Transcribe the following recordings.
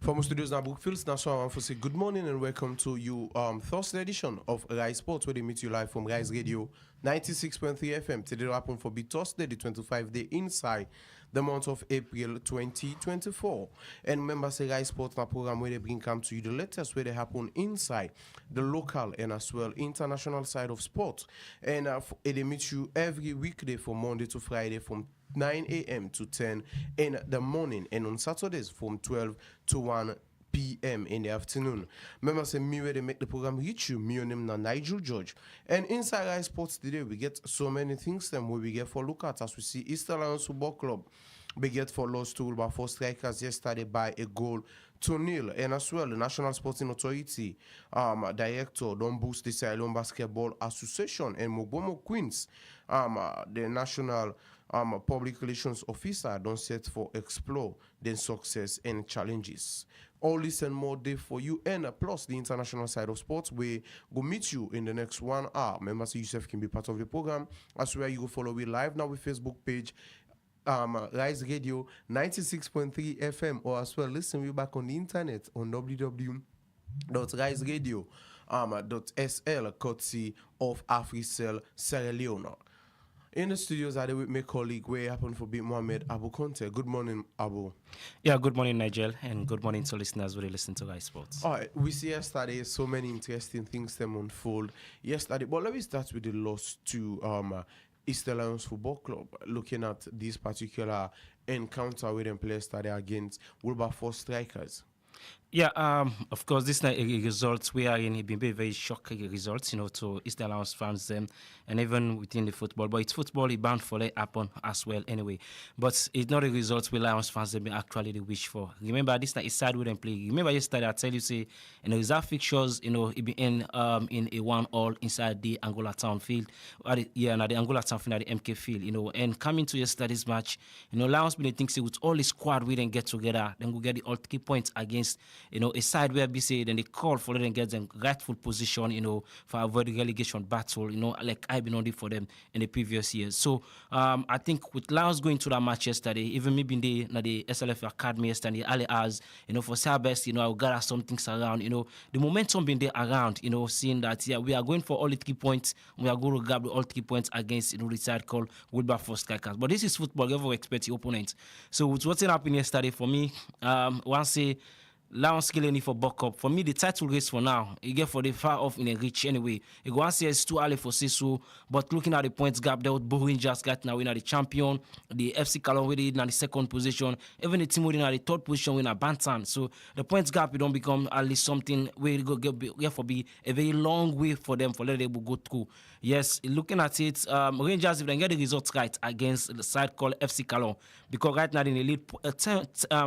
From the studios now, Brookfields, now so I want to say good morning and welcome to you Thursday edition of Rise Sports, where they meet you live from Rise Radio 96.3 FM. Today happen for be Thursday, the 25th day inside the month of April 2024. And remember, say Rise Sports, a program where they bring come to you the latest where they happen inside the local and as well international side of sports. And they meet you every weekday from Monday to Friday from 9 a.m. to 10 in the morning, and on Saturdays from 12 to 1 p.m. in the afternoon. Remember, say me where they make the program reach you, me and him now Nigel George. And inside Rise Sports today, we get so many things them where we get for look at as we see Eastern Lions Football Club. We get for lost to by 4 strikers yesterday by a goal to nil. And as well, the National Sporting Authority director don't boost the Sierra Leone Basketball Association and MOGBEWMO Queens, the national public relations officer don't set for explore their success and challenges. All this and more day for you, and plus the international side of sports. We go meet you in the next 1 hour. Remember, so yourself can be part of the program. As well, you go follow me live now with Facebook page. Rise Radio 96.3 FM, or as well listen we back on the internet on www.riseradio.sl, courtesy of AfriCell Sierra Leone. In the studios, I with my colleague, where happen for Big Mohammed Abu Conte. Good morning, Abu. Yeah, good morning, Nigel, and good morning to listeners who listen to Rise Sports. All right, we see yesterday so many interesting things them unfold yesterday, but let me start with the loss to Eastern Lions Football Club. Looking at this particular encounter with them players started against Wilberforce Strikers. Yeah, of course, this is a result we are in. It been very shocking results, to Eastern Lions fans and even within the football. But it's football, it bound for it happen as well anyway. But it's not a result we Lions fans have been actually wish for. Remember, this is side we them play. Remember yesterday I tell you say in the reserve fixtures, it be in a 1-1 inside the Angola Town field. Now the Angola Town field at the MK field, and coming to yesterday's match, Lions been think say with all the squad we didn't get together, then we get the all 3 points against a side where BC then they call for them get them rightful position, for avoid the relegation battle, like I've been on it for them in the previous years. So I think with Lions going to that match yesterday, even maybe in the SLF Academy yesterday, early hours, for Sabest, I'll gather some things around, the momentum being there around, seeing that we are going for all the 3 points, we are going to grab all 3 points against the side called Wilberforce Strikers. But this is football, you ever expect your opponent. So with what's happened yesterday for me, once say Lions killing it for buck up. For me, the title race for now, you get for the far off in a reach anyway. You go and say it's too early for Sisu, but looking at the points gap, there was Bo Rangers got now in the champion, the FC Calon with it in the second position, even the team in the third position in a Bantan. So the points gap, it don't become at least something where you go get for be a very long way for them for let them go through. Yes, looking at it, Rangers if they get the results right against the side called FC Calon, because right now in the lead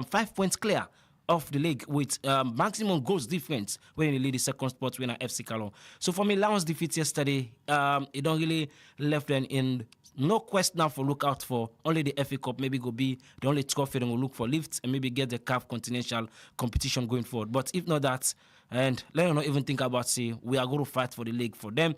5 points clear of the league with maximum goals difference when they lead the second spot winner FC Calon. So for me, Lions defeat yesterday, it don't really left them in no quest now for look out for. Only the FA Cup maybe go be the only trophy they will look for lifts and maybe get the CAF Continental competition going forward. But if not that, and let us not even think about say we are going to fight for the league for them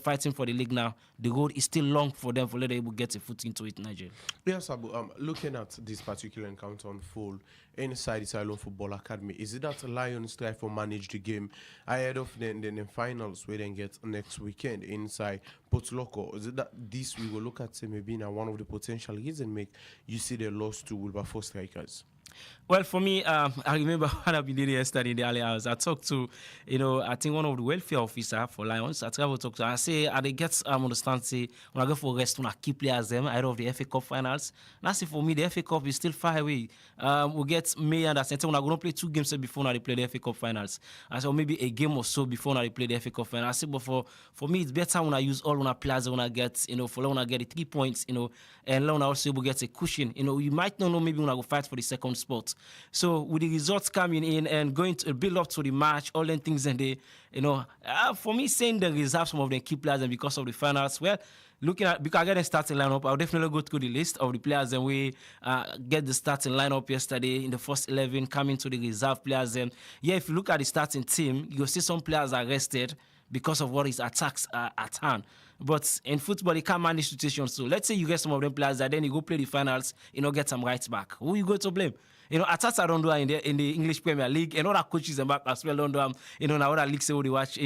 fighting for the league now. The road is still long for them for let them able get a foot into it, Nigeria. Yes, Abu. Looking at this particular encounter unfold inside the Sierra Football Academy, is it that Lions try to manage the game ahead of the finals where they get next weekend inside Port Loco? Is it that this we will look at say maybe now one of the potential reasons make you see the loss to Wilberforce Strikers? Well, for me, I remember when I been there yesterday in the early hours. I talked to, I think one of the welfare officer for Lions. I travel talk to. I say, I they get understand say when I go for rest, when I keep players them ahead of the FA Cup finals. And I say for me, the FA Cup is still far away. We get May and that's when I gonna play 2 games before now they play the FA Cup finals. I say maybe a game or so before now they play the FA Cup finals. I say, but for me, it's better when I use all when I players when I get, for when I get the 3 points, and when I also able get a cushion. You might not know maybe when I go fight for the second spot. So with the results coming in and going to build up to the match, all them things and they, for me saying the reserve some of the key players and because of the finals, well, looking at because I get a starting lineup, I'll definitely go through the list of the players and we get the starting lineup yesterday in the first 11 coming to the reserve players. And yeah, if you look at the starting team, you'll see some players are rested because of what is attacks at hand. But in football, you can't manage situations. So let's say you get some of them players that then you go play the finals, get some rights back. Who you go to blame? Atata don't do it in the English Premier League, and other coaches and back as well don't do now other leagues say what they watch,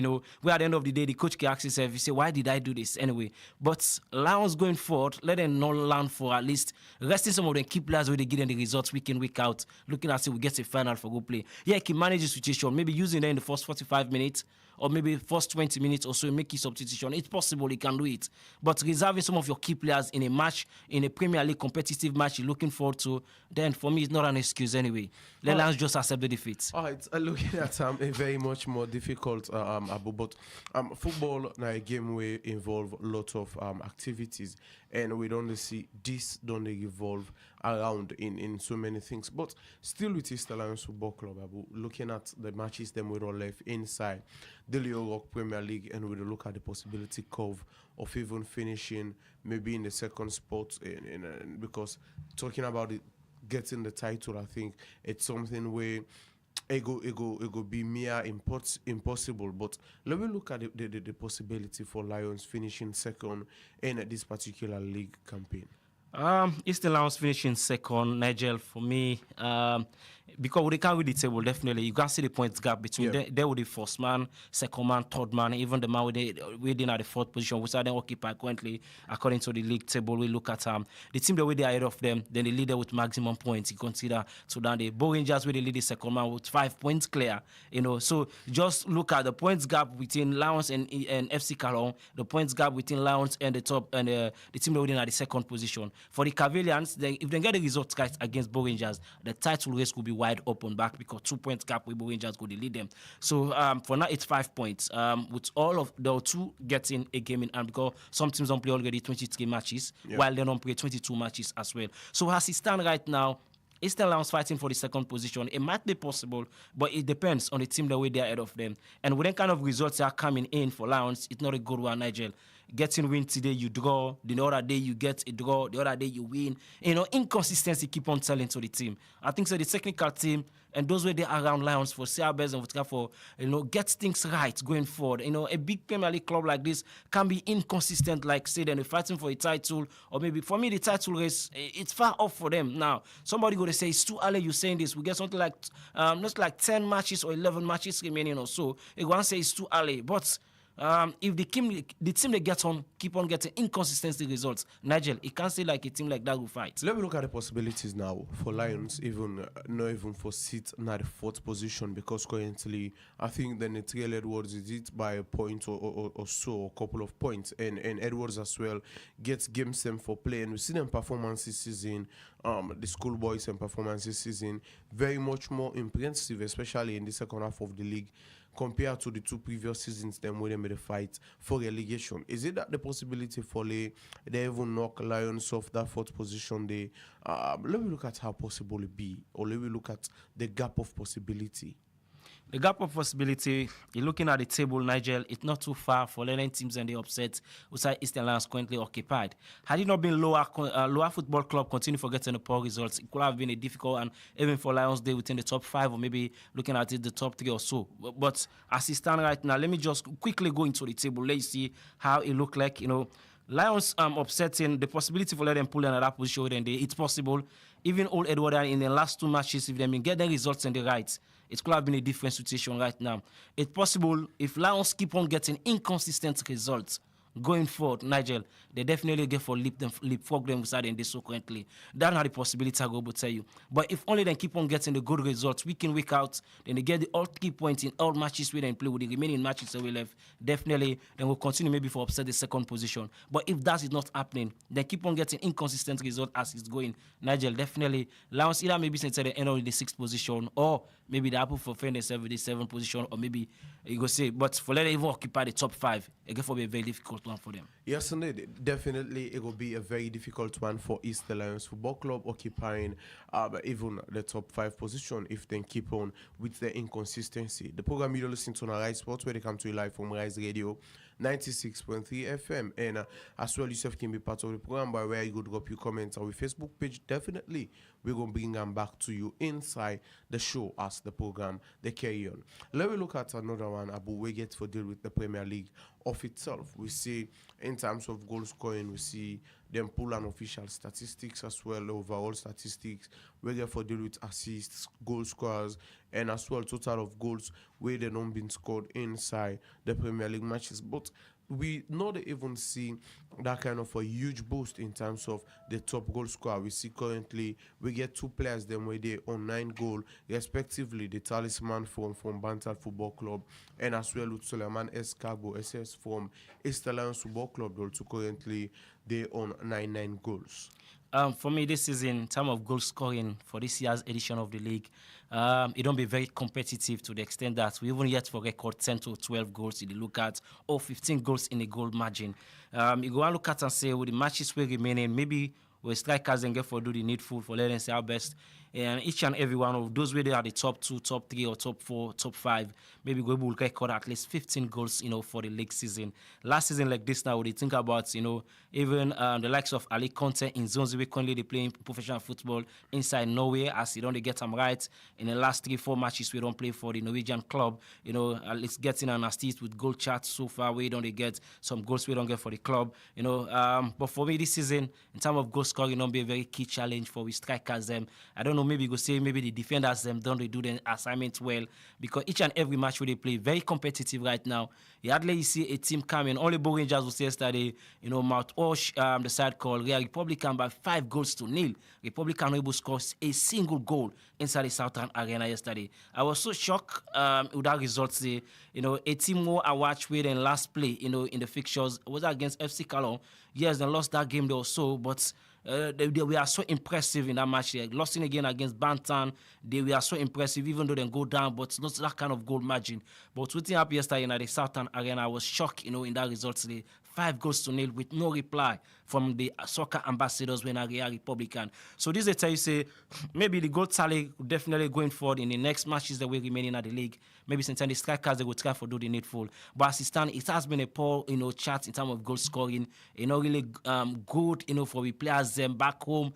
where at the end of the day the coach can ask himself, he say, why did I do this anyway? But Lions going forward, let them not learn for at least resting some of the key players where they get them the results week in, week out, looking at say we get a final for good play. Yeah, he can manage the situation, maybe using them in the first 45 minutes or maybe first 20 minutes or so, make his substitution. It's possible he can do it. But reserving some of your key players in a match, in a Premier League competitive match you're looking forward to, then for me it's not an excuse anyway. Let Lions just accept the defeat. All right, looking at a very much more difficult Abu, but football now a game where involve a lot of activities, and we don't see this don't evolve around in so many things. But still with East Lions Football Club, Abu, looking at the matches them we all left inside the Leo Rock Premier League, and we look at the possibility curve of even finishing maybe in the second spot because talking about it getting the title, I think it's something where it go be mere impossible. But let me look at the possibility for Lions finishing second in this particular league campaign. Eastern Lions finishing second, Nigel, for me, because they carry the table, definitely. You can see the points gap between there with the first man, second man, third man, even the man within at the fourth position, which are then occupied currently, according to the league table. We look at the team that way they are ahead of them, then the leader with maximum points. You consider so down the Bo Rangers where they lead the second man with 5 points clear. So just look at the points gap between Lions and FC Calon, the points gap between Lions and the top and the team that within at the second position. For the Cavaliers, if they get the results right against Bo Rangers, the title race will be wide open back because 2 points gap with Bo Rangers go to lead them. So for now, it's 5 points. With all of the two getting a game in hand because some teams don't play already 23 matches, while they don't play 22 matches as well. So as it stands right now, Eastern Lions fighting for the second position. It might be possible, but it depends on the team the way they're ahead of them. And with the kind of results that are coming in for Lions, it's not a good one, Nigel. Getting win today, you draw. The other day, you get a draw. The other day, you win. Inconsistency keep on telling to the team. I think so the technical team and those where they are around Lions for CRBs and for get things right going forward. A big Premier League club like this can be inconsistent, like say they're fighting for a title, or maybe for me the title race it's far off for them now. Somebody go to say it's too early. You're saying this. We get something like not like 10 matches or 11 matches remaining or so. You want to say it's too early, but. If the team they get on keep on getting inconsistency results, Nigel, it can't say like a team like that will fight. Let me look at the possibilities now for Lions, not even for sit in the fourth position, because currently I think then Trell Edwards is it by a point or so, a couple of points, and Edwards as well gets games them for play, and we see them performance this season, the schoolboys and performance this season very much more impressive, especially in the second half of the league, compared to the two previous seasons them where they made a fight for relegation. Is it that the possibility for they even knock Lions off that fourth position? Let me look at how possible it be, or let me look at the gap of possibility. The gap of possibility, you're looking at the table, Nigel, it's not too far for Lennon teams and the upsets outside Eastern Lions currently occupied. Had it not been lower football club continue for getting the poor results, it could have been a difficult and even for Lions Day within the top 5 or maybe looking at it the top 3 or so. But as it stands right now, let me just quickly go into the table. Let's see how it look like. Lions upsetting the possibility for letting them pull another position, then it's possible. Even old Edward in the last 2 matches, if they get the results and the rights, it could have been a different situation right now. It's possible if Lions keep on getting inconsistent results going forward, Nigel, they definitely get for leapfrog them beside them they so currently. That's not the possibility I go to tell you. But if only they keep on getting the good results week in, week out, then they get the all 3 points in all matches we then play with the remaining matches that we left, definitely then we'll continue maybe for upset the second position. But if that is not happening, they keep on getting inconsistent results as it's going. Nigel, definitely Lions either maybe since they end up in the 6th position, or maybe they happen for themselves with the 7th position, or maybe you go say, but for letting even occupy the top 5, it will be a very difficult one for them. Yes, indeed. Definitely, it will be a very difficult one for East Lions Football Club, occupying even the top 5 position if they keep on with the inconsistency. The program you're listening to on Rise Sports, where they come to you live from Rise Radio 96.3 FM, and as well yourself can be part of the program by where you could drop your comments on our Facebook page. Definitely, we're going to bring them back to you inside the show as as the program they carry on. Let me look at another one. Abu, we get for deal with the Premier League of itself. We see in terms of goal scoring, we see them pull an official statistics as well, overall statistics. We get for deal with assists, goal scorers, and as well total of goals where they don't been scored inside the Premier League matches. But we not even see that kind of a huge boost in terms of the top goal scorer. We see currently we get two players them where they on 9 goals respectively, the talisman from Bantal Football Club and as well with Suleiman Escargo SS from East Lions Football Club, also currently they on 9 goals. For me, this season, in terms of goal scoring for this year's edition of the league, it don't be very competitive to the extent that we even yet for record 10 to 12 goals in the look at or 15 goals in a goal margin. You go and look at and say, with the matches we remaining, maybe we strikers and get for do the needful for letting say our best. And each and every one of those where they are the top 2, top 3, or top 4, top 5, maybe we will record at least 15 goals, for the league season. Last season like this now, we think about, even the likes of Ali Conte in zones where currently they playing professional football inside Norway, as you don't get them right. In the last 3-4 matches, we don't play for the Norwegian club, at least getting an assist with goal charts so far. We don't get some goals we don't get for the club, But for me this season, in terms of goal scoring, don't be a very key challenge for we strikers. I don't know, maybe you go say maybe the defenders don't they do the assignment well, because each and every match where they play very competitive right now. You hardly see a team coming. Only Bo Rangers was yesterday, Mount Osh, the side called Real Republican by 5-0. Republican able to score a single goal inside the Southern Arena yesterday. I was so shocked with that result. Say, a team more I watched with in last play, in the fixtures was against FC Cologne. Yes, they lost that game though, so but. They were so impressive in that match. They lost again against Bantan. They were so impressive, even though they go down, but not that kind of goal margin. But what happened yesterday in the Southern Arena, I was shocked, in that result today. 5-0 with no reply from the soccer ambassadors when are Real Republican. So this is tell you say maybe the goal tally definitely going forward in the next matches that will remaining at the league. Maybe sometimes the strikers they will try for do the needful. But as it stands, it has been a poor chart in terms of goal scoring. Really good for the players them back home.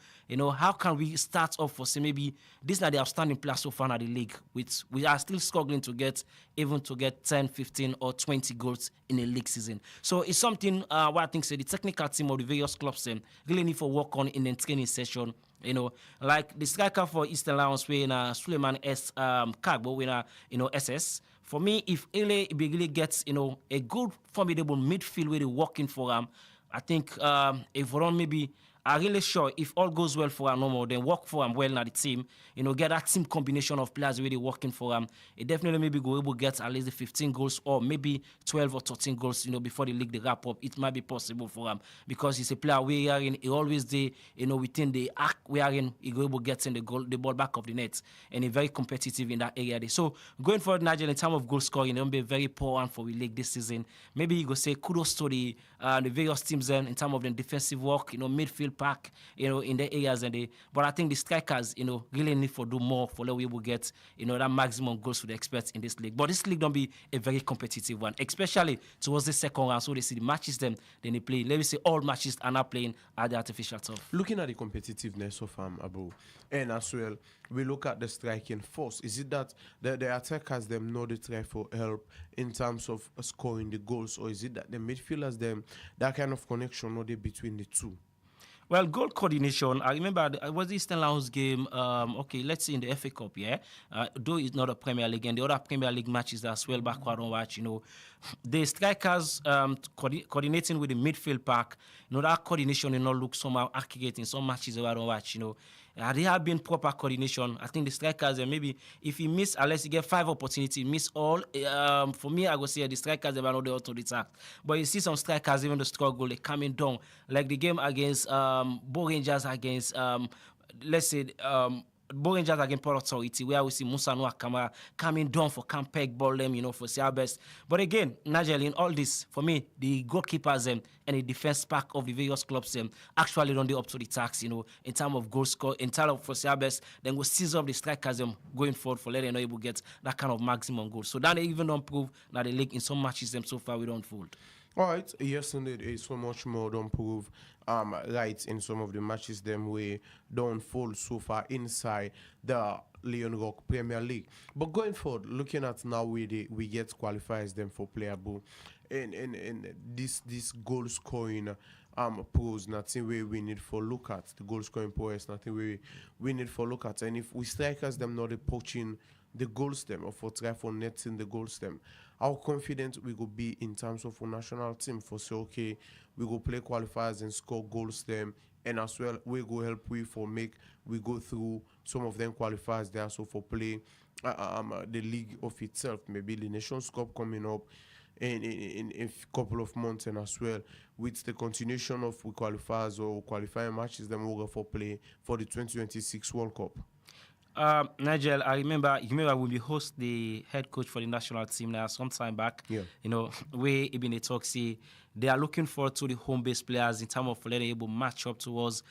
How can we start off for say maybe this is not the outstanding player so far at the league, which we are still struggling to get 10, 15 or 20 goals in a league season. So it's something what I think say the technical team of the various clubs really need for work on in the training session. Like the striker for Eastern Lions, when Suleiman S. Kagbo, when SS. For me, if Ele really gets a good formidable midfield where they working for him, I think if we don't maybe. I'm really sure if all goes well for him no more, then work for him well in the team, get that team combination of players really working for him. It definitely maybe go able to get at least the 15 goals or maybe 12 or 13 goals, before the league they wrap up. It might be possible for him because he's a player we are in, he always there, within the act we are in, he go able getting the ball back of the net and he's very competitive in that area there. So going forward, Nigel, in terms of goal scoring, it will be a very poor one for the league this season. Maybe you go say kudos to the various teams in terms of the defensive work, midfield pack, in the areas but I think the strikers, really need to do more for that we will get, that maximum goals for the experts in this league. But this league don't be a very competitive one, especially towards the second round. So they see the matches then they play. Let me say all matches are not playing at the artificial turf. Looking at the competitiveness of Abu, and as well, we look at the striking force. Is it that the attackers them know they try for help in terms of scoring the goals, or is it that the midfielders them that kind of connection know they between the two? Well, goal coordination. I remember it was the Eastern Lions game. Okay, let's say in the FA Cup, yeah. Though it's not a Premier League, and the other Premier League matches as well. Backward on watch, the strikers coordinating with the midfield pack. That coordination not look somehow accurate in some matches I don't watch. They have been proper coordination. I think the strikers, maybe if he miss, unless he get 5 opportunities, miss all. For me, I go say the strikers are not the auto attack. But you see some strikers even the struggle, they coming down. Like the game against Bo Rangers against let's say Bo Rangers against Port Authority, where we see Musa Noah Kamara coming down for camp peg ball them, for their best. But again, Nigel, in all this, for me, the goalkeepers and the defense pack of the various clubs actually don't do up to the task, in terms of goal score, in terms of for their best, then we'll seize up the strikers going forward for letting them able get that kind of maximum goal. So that they even don't prove that the league in some matches so far we don't fold. All right, yes, indeed, it's so much more don't prove right in some of the matches them we don't fall so far inside the Leon Rock Premier League. But going forward, looking at now we get qualifiers them for playable, and this goal scoring pros nothing we need for look at the goal scoring pros nothing we need for look at, and if we strikers them not approaching the goals them or for try for netting the goals them, how confident we go be in terms of our national team for say okay we go play qualifiers and score goals them, and as well we go help we for make we go through some of them qualifiers there so for play the league of itself, maybe the Nations Cup coming up in a couple of months, and as well with the continuation of we qualifiers or qualifying matches them will go for play for the 2026 World Cup. Nigel, I remember. You remember when we host the head coach for the national team now some time back. Yeah. You know, we even a talk see they are looking forward to the home-based players in terms of letting able match up towards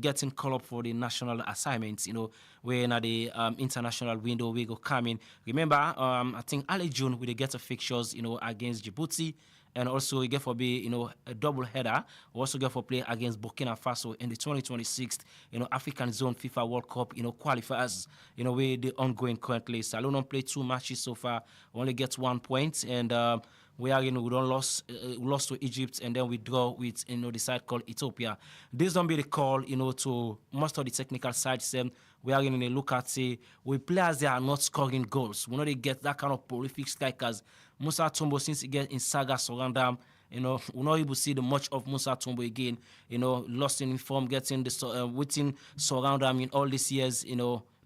getting call up for the national assignments. You know, where in the international window we go coming. Remember, I think early June we dey get a fixtures. You know, against Djibouti. And also, you get for be a double header. We also get for play against Burkina Faso in the 2026 African Zone FIFA World Cup qualifiers. Where the ongoing currently. Salon played 2 matches so far. We only get 1 point, and we are we don't lost to Egypt, and then we draw with the side called Ethiopia. This don't be the call to most of the technical sides. We are going to look at say we players that are not scoring goals. We know they get that kind of prolific strikers. Musa Tumbo, since he get in saga surround them, we're not able to see the much of Musa Tumbo again. Lost in form, getting the waiting surround them in all these years.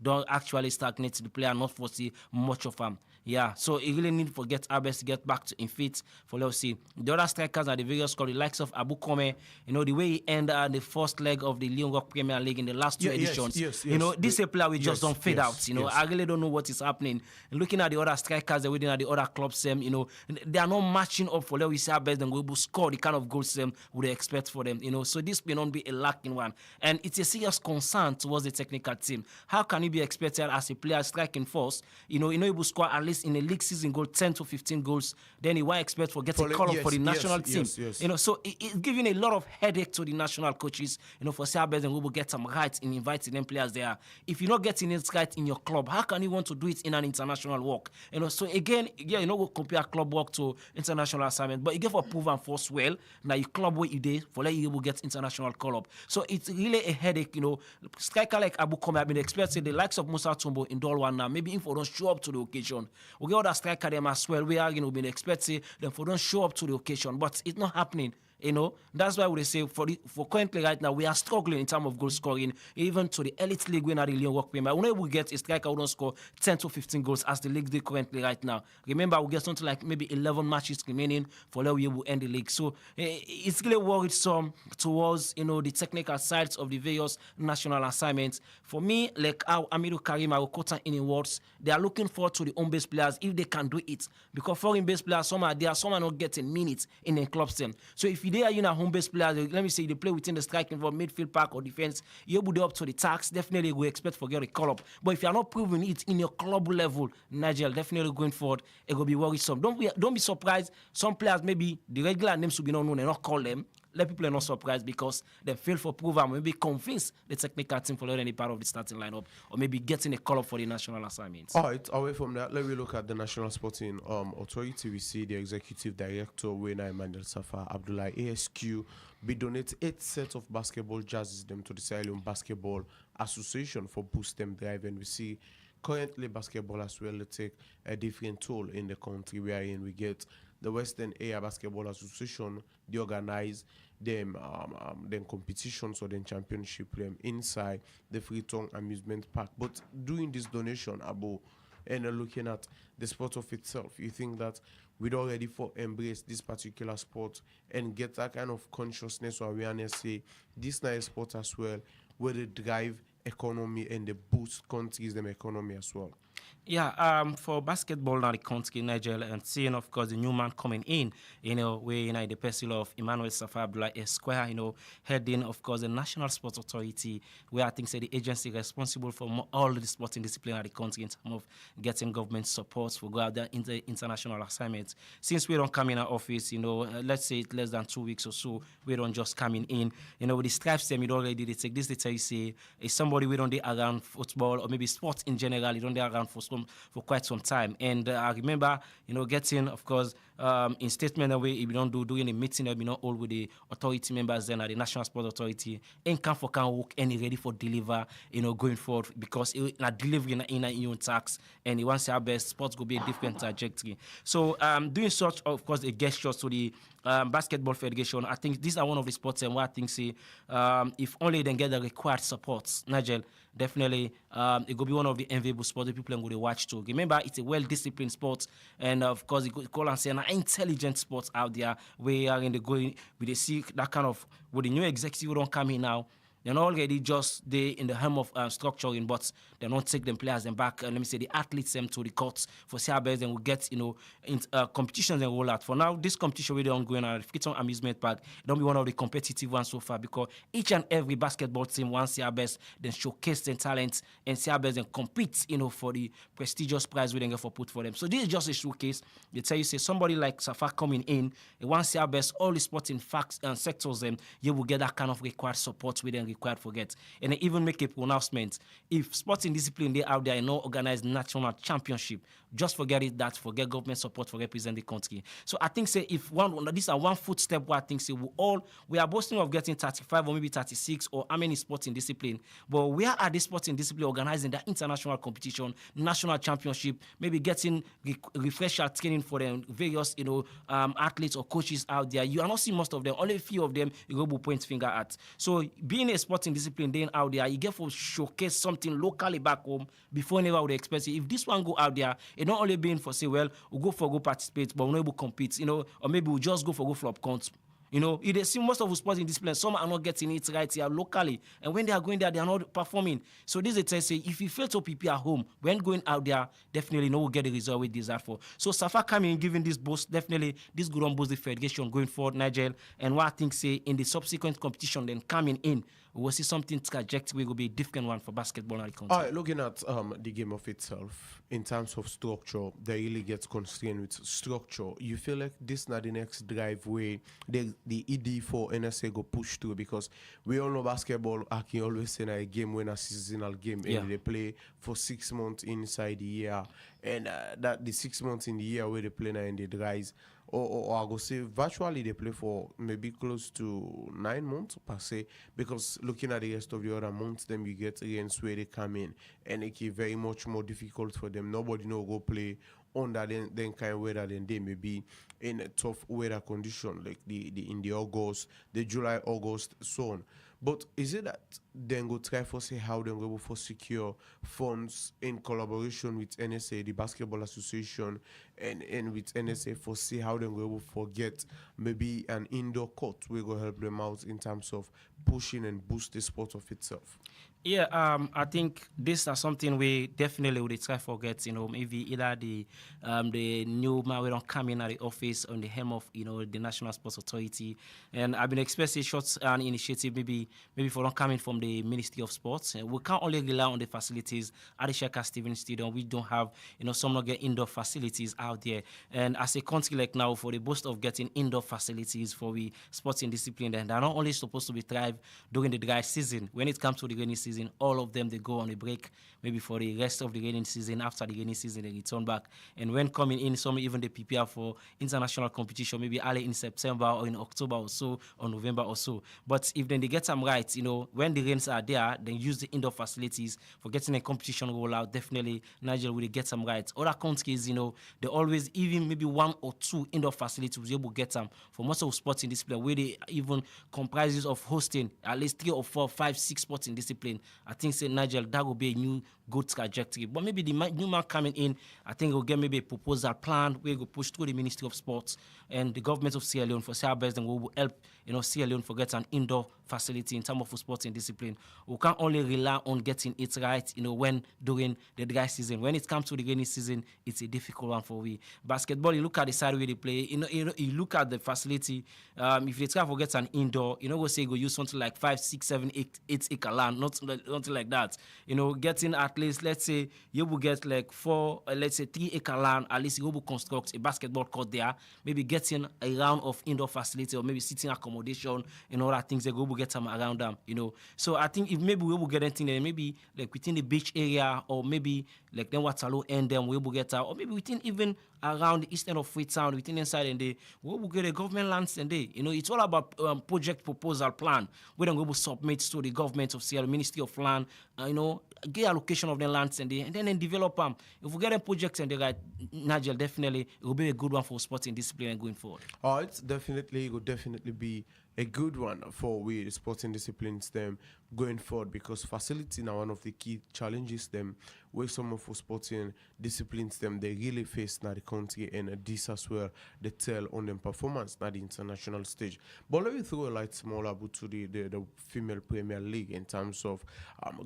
Don't actually stagnate the player, not foresee much of them. Yeah, so he really need to get Abes to get back in fit for let's see. The other strikers are the various called the likes of Abu Kome, the way he ended the first leg of the Leon Rock Premier League in the last 2 editions. Yes, this is a player we just don't fade out. Yes. I really don't know what is happening. And looking at the other strikers within at the other clubs, they are not matching up for let we see Abes and go score the kind of goals we expect for them. So this may not be a lacking one. And it's a serious concern towards the technical team. How can you be expected as a player striking force, able score at least in a league season goal 10 to 15 goals, then you expect for getting call up for the national team. Yes. So it's giving a lot of headache to the national coaches, for Sabes and we will get some rights in inviting them players there. If you're not getting it right in your club, how can you want to do it in an international work? So again, we'll compare club work to international assignment, but you get for proven force well, now you club what you did for let you will get international call up. So it's really a headache, striker like Abu Kome have been expected the likes of Musa Tumbo in Dolwan now, maybe if they don't show up to the occasion. We get other striker them as well. We are been expecting them for don't show up to the occasion, but it's not happening. That's why we say for currently right now we are struggling in terms of goal scoring, even to the elite league winner the Leon Rock Premier. Whenever we get a striker who don't score 10 to 15 goals as the league they currently right now. Remember we get something like maybe 11 matches remaining for where we will end the league. So it's really worrisome towards the technical sides of the various national assignments. For me, like how Amiru Karim or Kota in words, they are looking forward to the home based players if they can do it. Because foreign based players some are there, some are not getting minutes in the club team. So if they are home-based players, let me say they play within the striking for midfield pack or defense, you're able to up to the tax, definitely we expect for get a call up. But if you're not proving it in your club level, Nigel, definitely going forward, it will be worrisome. Don't be surprised. Some players, maybe the regular names will be not known and not call them. Let people are not surprised because they fail for prove and maybe convince the technical team for any part of the starting lineup or maybe getting a call up for the national assignments. All right, away from that, let me look at the National Sporting Authority. We see the executive director, Wena Emmanuel Safa Abdullah ASQ, be donate 8 sets of basketball jerseys them to the Sierra Leone Basketball Association for boost them drive, and we see currently basketball as well to take a different toll in the country we are in. We get the Western Area Basketball Association, they organize them competitions or them championship them inside the Freetown Amusement Park. But doing this donation, Abo, and looking at the sport of itself, you think that we'd already for embrace this particular sport and get that kind of consciousness or awareness, say this nice sport as well, where they drive economy and they boost countries them economy as well. Yeah, for basketball now the country Nigeria and seeing of course the new man coming in, where the person of Emmanuel Safa Abdullah Esquire, heading of course the National Sports Authority, where I think say the agency responsible for all the sporting discipline of the country in terms of getting government support for go out there in the international assignments. Since we don't come in our office, let's say it's less than 2 weeks or so, we don't just coming in, with the stripes them, you don't already they take this detail you say, is somebody we don't dey around football or maybe sports in general, you don't dey around for quite some time. And I remember, getting, of course, in statement that way, if you don't do during a meeting that we not all with the authority members then at the National Sports Authority, and can work any ready for deliver, going forward because it not delivering in your tax and it wants our best sports go be a different trajectory. So doing such, of course, a gesture to the basketball federation, I think these are one of the sports and what I think say if only they get the required support, Nigel, definitely it will be one of the enviable sports that people are going to watch too. Remember, it's a well-disciplined sport, and of course, it call and say an intelligent sports out there where are in the going with the see that kind of with the new executive who don't come in now. They're not already just they in the helm of structuring, but they don't take them players them back. Let me say the athletes them to the courts for CRBs, then we get in competitions and roll out. For now, this competition really ongoing at Freetown Amusement Park. It don't be one of the competitive ones so far because each and every basketball team wants CRBs then showcase their talents and CRBs then compete for the prestigious prize we then get for put for them. So this is just a showcase. They tell you say somebody like Safa coming in, they want CRBs all the sporting facts and sectors them you will get that kind of required support with them required forget. And they even make a pronouncement. If sporting discipline they out there and not organize national championship, just forget it that forget government support for represent the country. So I think say if these are one footstep where I think say we are boasting of getting 35 or maybe 36 or how many sporting discipline, but where are the sporting discipline organizing the international competition, national championship, maybe getting refresher training for them various athletes or coaches out there. You are not seeing most of them, only a few of them you go point finger at. So being a sporting discipline then out there, you get for showcase something locally back home before never would expect it. If this one go out there, it not only being for say, well, we'll go participate, but we're not able to compete, or maybe we'll just go flop counts. You see most of the sporting disciplines, some are not getting it right here locally. And when they are going there, they are not performing. So this is a test say, if you fail to prepare at home, when going out there, definitely no will get the result we desire for. So Safa coming, giving this boost, definitely this good on boost the federation going forward, Nigel. And what I think say in the subsequent competition, then coming in, we will see something trajectory will be a different one for basketball in the country. All right, looking at the game of itself, in terms of structure, they really get constrained with structure. You feel like this not the next drive where the ED for NSA go push through because we all know basketball, I can always say a game when a seasonal game and they play for 6 months inside the year. And that the 6 months in the year where they play now in the dries. Or I go say virtually they play for maybe close to 9 months per se because looking at the rest of the other months, then you get against where they come in and it is very much more difficult for them. Nobody know go play under then kind of weather than they may be in a tough weather condition like the in the August, the July, August, so on. But is it that then go try for say how they go for secure funds in collaboration with NSA, the Basketball Association, and with NSA for see how they go for get maybe an indoor court we go help them out in terms of pushing and boost the sport of itself? Yeah, I think this is something we definitely would try to forget. Maybe either the new man we don't come in at the office on the helm of the National Sports Authority, and I've been expecting shots and initiative maybe for not coming from the Ministry of Sports. We can't only rely on the facilities at the Shaka Stevens Stadium. We don't have some not get indoor facilities out there, and as a country like now for the boast of getting indoor facilities for the sporting discipline, and they're not only supposed to be thrive during the dry season. When it comes to the rainy season, all of them they go on a break maybe for the rest of the rainy season. After the rainy season they return back, and when coming in some even they prepare for international competition maybe early in September or in October or so or November or so. But if then they get them right, when the rains are there, then use the indoor facilities for getting a competition rollout. Definitely Nigeria will get them right. Other countries they always even maybe 1 or 2 indoor facilities will be able to get them for most of sports in discipline where they even comprises of hosting at least 3 or 4, 5, 6 sports in discipline. I think say Nigel that will be a new good trajectory. But maybe the new man coming in, I think we'll get maybe a proposal plan where we'll push through the Ministry of Sports and the government of Sierra Leone for Sierra Leone, then we will help Sierra Leone for get an indoor facility in terms of sports and discipline. discipline. We can't only rely on getting it right, when during the dry season. When it comes to the rainy season, it's a difficult one for we. Basketball, you look at the side where they play, you look at the facility. If they try to get an indoor, go say go use something like 5, 6, 7, 8 acre land, not something like that. Getting at least, let's say you will get like 4, let's say 3 acre land, at least you will construct a basketball court there, maybe getting a round of indoor facility or maybe sitting accommodation and all that things, they go get them around them, So I think if maybe we will get anything there, maybe like within the beach area or maybe like then Waterloo and then we will get out, or maybe within even around the eastern of Freetown, within inside and we will get a government lands and it's all about project proposal plan. We don't go submit to the government of Sierra Ministry of Land, get allocation of the lands and then develop them. If we get a project and right, Nigel, definitely it will be a good one for sporting discipline and going forward. Oh, it will definitely be a good one for we sporting disciplines them going forward, because facility now one of the key challenges them where some of our sporting disciplines them they really face now the country, and this as well they tell on them performance at the international stage. But let me throw a light small about to the female Premier League in terms of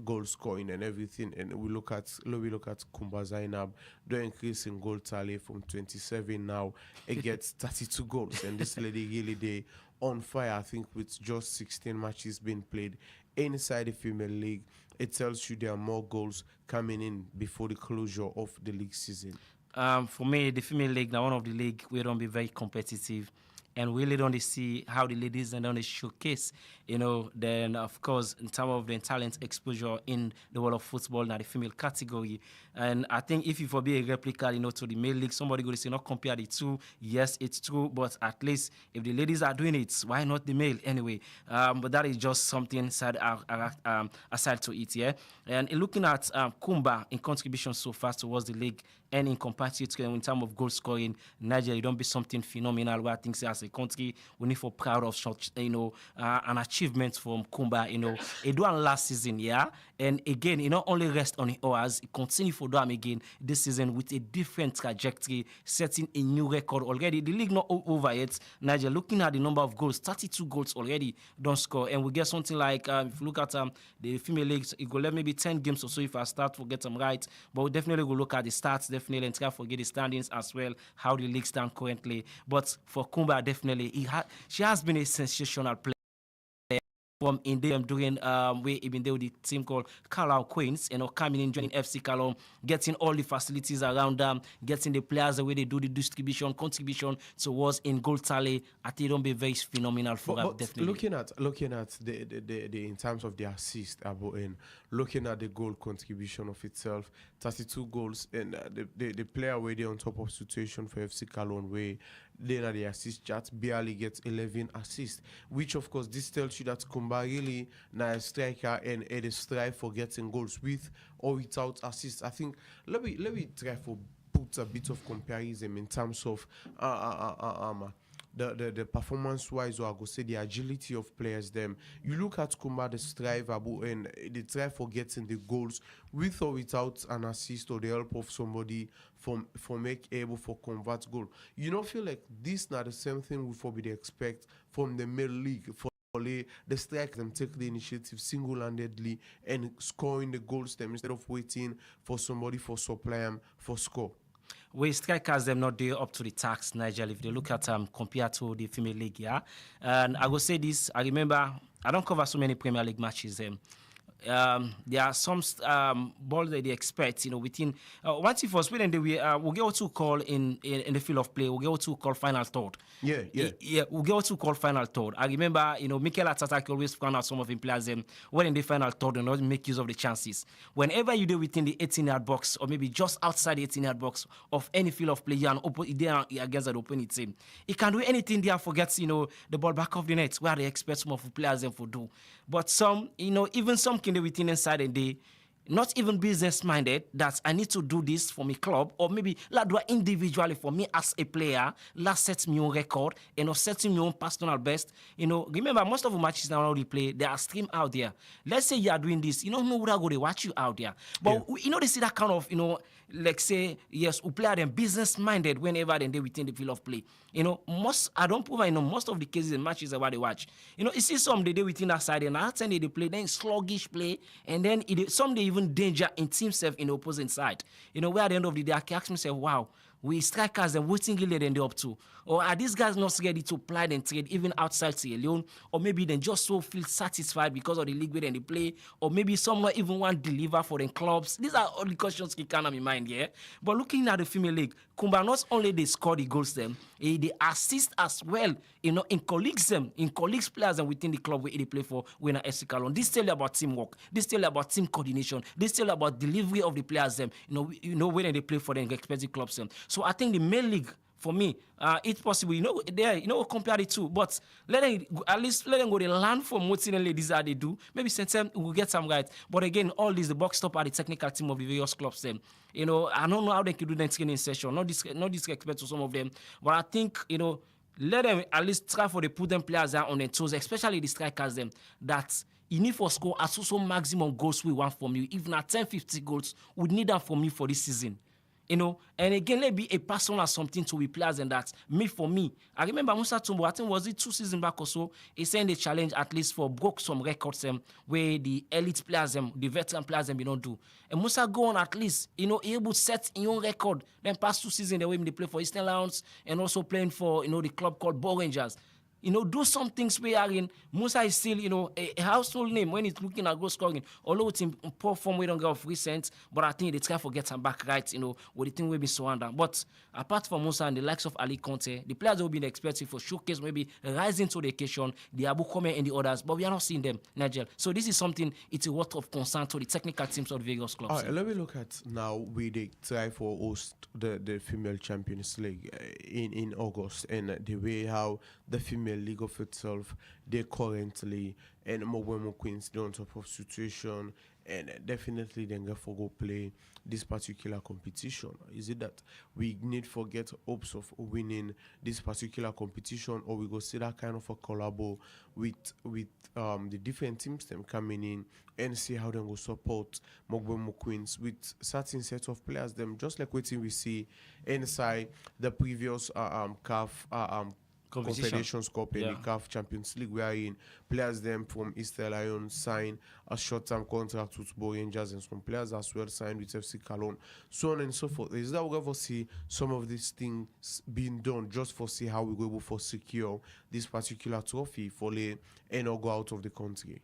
goal scoring and everything, and we look at Kumba Zainab, they're increasing goal tally from 27 now it gets 32 goals, and this lady really they on fire. I think with just 16 matches being played inside the female league, it tells you there are more goals coming in before the closure of the league season. For me, the female league now one of the league we don't be very competitive, and we really don't see how the ladies and don't showcase, then of course in terms of the talent exposure in the world of football now the female category. And I think if you for be a replica, to the male league, somebody going to say not compare the two. Yes, it's true, but at least if the ladies are doing it, why not the male anyway? But that is just something aside to it, yeah. And looking at Kumba in contribution so far towards the league and in comparative in terms of goal scoring, Nigeria, it don't be something phenomenal where I think as a country we need for proud of such, an achievement from Kumba, it done last season, yeah. And again, it not only rest on ours, it continue for them again this season with a different trajectory, setting a new record already. The league not over yet. Nigeria, looking at the number of goals, 32 goals already don't score, and we get something like if you look at the female leagues, it go let maybe 10 games or so if I start to get them right. But we definitely will look at the stats definitely and try to forget the standings as well, how the league stand currently. But for Kumba, definitely she has been a sensational player. From in them doing where even though the team called Carlisle Queens, coming in joining FC Carlisle, getting all the facilities around them, getting the players the way they do the distribution, contribution towards in goal tally. I think it don't be very phenomenal for us. Definitely. Looking at the in terms of the assist about in looking at the goal contribution of itself, 32 goals, and the player where they on top of situation for FC Carlisle where then the assist chart barely gets 11 assists, which of course this tells you that Kumba really now a striker and a strive for getting goals with or without assists. I think let me try for put a bit of comparison in terms of the performance wise, or I go say the agility of players them. You look at Kumba, the strive about and the try for getting the goals with or without an assist or the help of somebody for make able for convert goal. You don't feel like this not the same thing we forbid expect from the male league for the strike them take the initiative single-handedly and scoring the goals them instead of waiting for somebody for supply them for score. We strikers them not there up to the task, Nigel, if they look at compared to the female league, yeah. And I will say this, I remember I don't cover so many Premier League matches. There are some balls that they expect, within one thing for Sweden, we'll get what to call in the field of play, we'll get what to call final third. Yeah, we'll get what to call final third. I remember, Mikel Arteta always found out some of his players when in the final third and not make use of the chances. Whenever you do within the 18-yard box or maybe just outside the 18-yard box of any field of play and against the opponent team, he can do anything there, forgets, the ball back of the net where they expect some of the players them for do. But some, even some can do within inside and they not even business minded, that I need to do this for my club, or maybe like do I individually for me as a player, let's set my own record, setting my own personal best. Remember, most of the matches now we play, they are streamed out there. Let's say you are doing this, you don't know who are going to watch you out there. But they see that kind of, like say, yes, we play them business minded whenever they within the field of play. I don't prove, most of the cases in matches about they watch. You see some they within that side, and outside they play, then sluggish play, and then some they even danger in team self in the opposing side. Where at the end of the day, I can ask myself, wow, we strikers and waiting really they up to, or are these guys not ready to apply and trade even outside Sierra Leone, or maybe they just so feel satisfied because of the league where they play, or maybe some not even want to deliver for their clubs. These are all the questions that can have in mind, yeah. But looking at the female league, Kumba not only they score the goals them, they assist as well, in colleagues players and within the club where they play for when FC Calon. This tell you about teamwork. This tell you about team coordination. This tell you about delivery of the players them. When they play for their respective clubs them. So I think the male league, for me, it's possible. Compare the two, but at least let them go. They learn from what the ladies are they do. Maybe sometimes we'll get some right. But again, all this the box stop are the technical team of the various clubs. Them, I don't know how they can do that training session. Not disrespect to some of them, but I think let them at least try for the put them players out on their toes, especially the strikers them that. You need for score as also maximum goals we want from you. If not 10-50 goals, we need them from you for this season. And again, let be a personal something to be players and that. For me, I remember Musa Tumbo, I think was it 2 seasons back or so, he sent a challenge at least for broke some records where the elite players the veteran players don't do. And Musa go on at least, able to set your own record. Then past 2 seasons the way they play for Eastern Lions and also playing for the club called Bo Rangers. Do some things where Musa is still, a household name when he's looking at goal scoring. Although it's in poor form, we don't get off recent, but I think they try to get him back right, with the thing we've been surrounded. But apart from Musa and the likes of Ali Conte, the players will be expected for showcase, maybe rising to the occasion, the Abu Kome and the others, but we are not seeing them, Nigel. So this is something, it's a word of concern to the technical teams of the various clubs. All right, let me look at now we they try for host the female Champions League in August, and the way how the female league of itself they currently and MOGBEWMO Queens they're on top of situation, and definitely then go for go play this particular competition. Is it that we need for get hopes of winning this particular competition, or we go see that kind of a collabo with the different teams them coming in and see how they go support MOGBEWMO Queens with certain set of players them, just like what we see inside the previous CAF Confederations Cup and the CAF Champions League, wherein players them from Eastern Lions sign a short-term contract with Bo Rangers, and some players as well signed with FC Calon, so on and so forth. Is that we'll ever see some of these things being done just for see how we go able for secure this particular trophy for the and or go out of the country?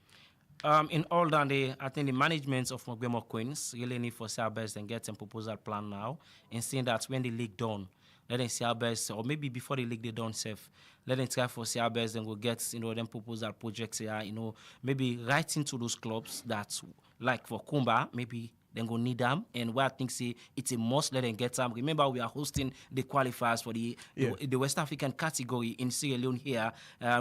In all that, I think the management of MOGBEWMO Queens really need for see our best and get some proposal plan now, and seeing that when the league done, let them see our best, or maybe before the league they don't safe. Let them try for see our best and go get them proposal projects here. Maybe writing to those clubs that like for Kumba, maybe then go need them, and where I think say it's a must, let them get them. Remember, we are hosting the qualifiers for the West African category in Sierra Leone here.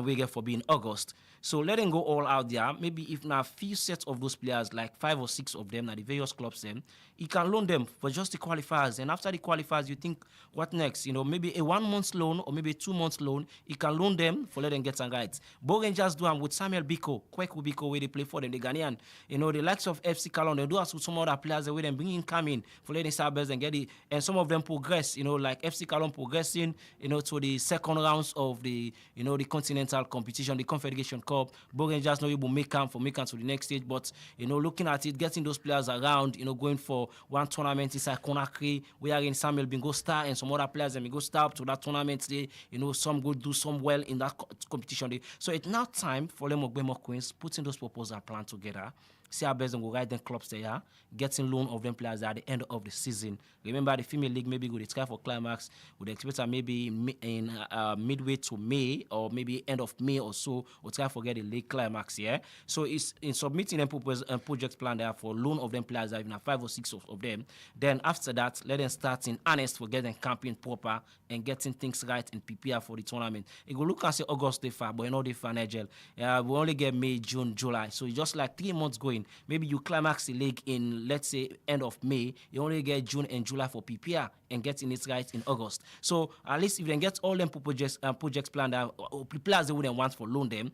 We get for being August. So let them go all out there. Maybe if now a few sets of those players, like 5 or 6 of them, at the various clubs, them, you can loan them for just the qualifiers. And after the qualifiers, you think, what next? Maybe a 1 month loan or maybe a 2 months loan. You can loan them for let them get some rights. Bo Rangers do them with Samuel Biko, Kweku Biko, where they play for them, the Ghanaian. The likes of FC Calon, they do us with some other players the way them bring in coming for letting Sabers and get it. And some of them progress, like FC Calon progressing, to the second rounds of the, the continental competition, the Confederation Cup. Bo Rangers not able to make them to the next stage, but looking at it, getting those players around, going for one tournament inside Conakry, where in Samuel Bingo star and some other players and go star up to that tournament day. Some go do some well in that competition day. So it's now time for the MOGBEWMO Queens putting those proposal plan together. See our best and go ride them clubs there, getting loan of them players at the end of the season. Remember, the female league maybe would try for climax. Would expect that maybe in midway to May or maybe end of May or so, or try for get the league climax. Yeah. So it's in submitting a project plan there for loan of them players, even 5 or 6 of them. Then after that, let them start in earnest for getting campaign proper and getting things right and prepare for the tournament. It go look and say August they far, but they far, Nigel. We only get May, June, July. So it's just like 3 months going. win. Maybe you climax the league in, let's say, end of May. You only get June and July for PPR and getting it right in August. So at least if they get all them projects planned out, or players they wouldn't want for loan them,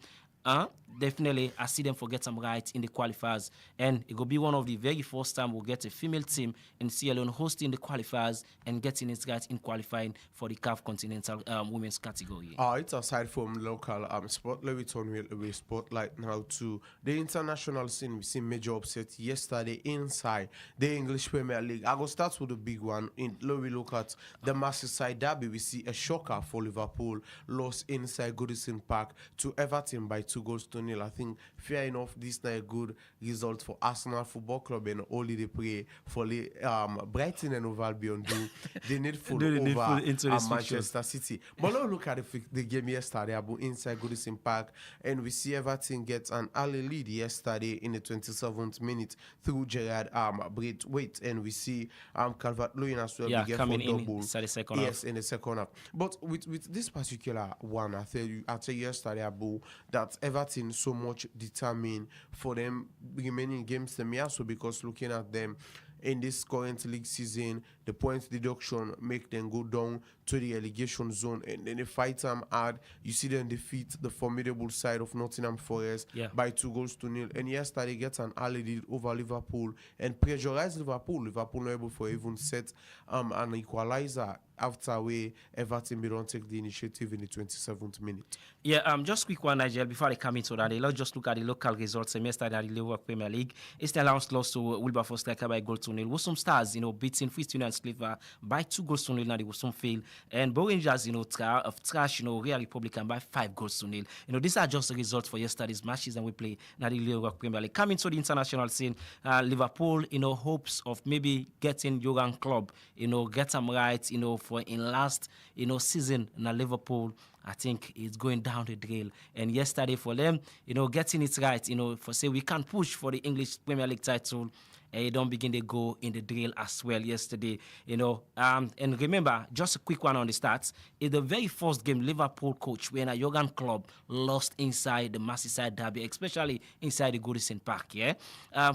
definitely I see them forget some right in the qualifiers, and it will be one of the very first time we'll get a female team in Sierra Leone hosting the qualifiers and getting it right in qualifying for the CAF Continental Women's category. It's aside from local sport. Let me turn with spotlight now to the international scene. We see major upset yesterday inside the English Premier League. I will start with the big one. We look at the Merseyside derby. We see a shocker for Liverpool, lost inside Goodison Park to Everton by 2-0. I think fair enough. This is not a good result for Arsenal Football Club, and only they pray for Brighton and Hove Albion do the needful over Manchester City. But let's look at the game yesterday about inside Goodison Park, and we see Everton get an early lead yesterday in the 27th minute through Gerard Braithwaite, and we see Calvert-Lewin as well coming in inside the second half. Yes, in the second half. But with this particular one, I tell you yesterday about that Everton so much determined for them remaining games them also, because looking at them in this current league season, the points deduction make them go down to the relegation zone, and then the fight time hard. You see them defeat the formidable side of Nottingham Forest by 2-0. And yesterday gets an early lead over Liverpool and pressurize Liverpool. Liverpool not able to even set an equalizer after way Everton don't take the initiative in the 27th minute. Just quick one, Nigel, before I come into that, let's just look at the local results yesterday at the Liverpool Premier League. Eastern Lions lost to Wilberforce Striker by 0-0. Wosom Stars, beating Free Union Clipper by 2-0 now the Wosom Field. And Bo Rangers, trash, Real Republican by 5-0. These are just the results for yesterday's matches and we play now the Liverpool Premier League. Coming to the international scene, Liverpool, hopes of maybe getting Jurgen Klopp, get them right, for in last, season in Liverpool. I think it's going down the drain. And yesterday for them, getting it right, for say we can push for the English Premier League title. They don't begin to go in the drill as well yesterday, And remember, just a quick one on the stats. In the very first game, Liverpool coach, when a Jurgen Klopp lost inside the Merseyside derby, especially inside the Goodison Park,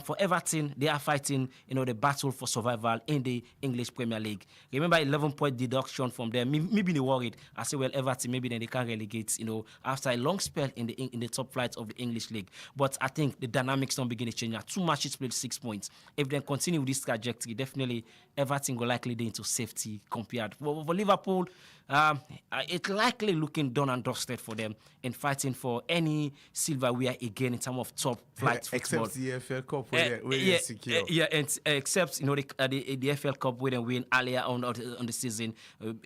for Everton, they are fighting, the battle for survival in the English Premier League. Remember, 11-point deduction from them. Maybe they worried. I say, well, Everton, maybe then they can relegate, after a long spell in the top flight of the English League. But I think the dynamics don't begin to change. Now, 2 matches played, 6 points. If they continue with this trajectory, definitely Everton will likely be into safety compared. For Liverpool, it's likely looking done and dusted for them in fighting for any silverware again in terms of top flight football. Except the FL Cup where they're secure. And except the FL Cup where they win earlier on the season,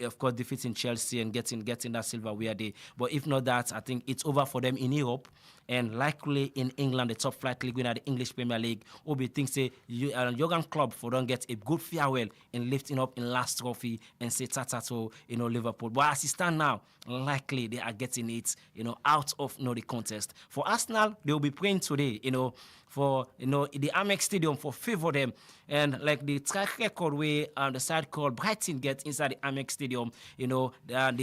of course defeating Chelsea and getting that silverware day. But if not that, I think it's over for them in Europe. And likely in England, the top flight league winner, the English Premier League, Obi thinks Jurgen Klopp for don't get a good farewell in lifting up in last trophy and say tata to Liverpool. But as it stands now, likely they are getting it out of the contest. For Arsenal, they will be playing today, for the Amex Stadium for favor them, and like the track record way the side called Brighton get inside the Amex Stadium, the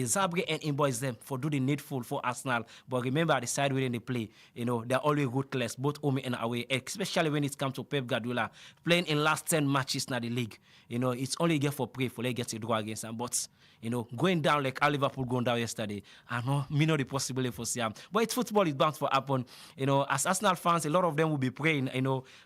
Zabre and invoice them for do the needful for Arsenal. But remember the side where they play, they're always ruthless, both home and away, especially when it comes to Pep Guardiola playing in last 10 matches in the league. It's only get for pray for they get a draw against them, but going down like Liverpool going down yesterday, I know the possibility for Siam. But it's football, is bound for happen. As Arsenal fans, a lot of them will be praying.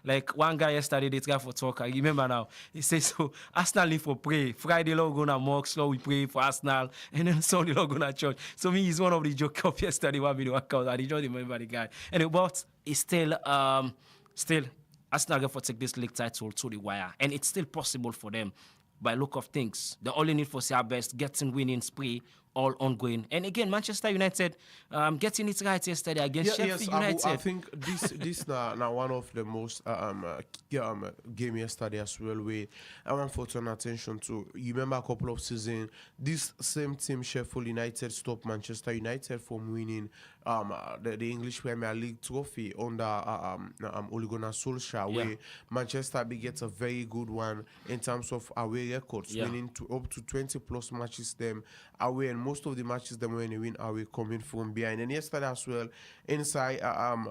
Like one guy yesterday, they try for talk. I remember now. He says, so Arsenal need for pray. Friday, Lord going to mosque, so we pray for Arsenal, and then Sunday, Lord going to church. So me, he's one of the joke of yesterday. One video account. I don't remember the guy. But it's still Arsenal get for take this league title to the wire, and it's still possible for them. By look of things, the only need for their best, getting winning spree, all ongoing. And again, Manchester United getting it right yesterday against Sheffield United. I think this now one of the most game yesterday as well. Where I want to turn attention to. You remember a couple of seasons, this same team Sheffield United stopped Manchester United from winning the English Premier League trophy under Ole Gunnar Solskjaer, where Manchester gets a very good one in terms of away records, winning up to 20 plus matches them away, and most of the matches them when they win are we coming from behind. And yesterday as well, inside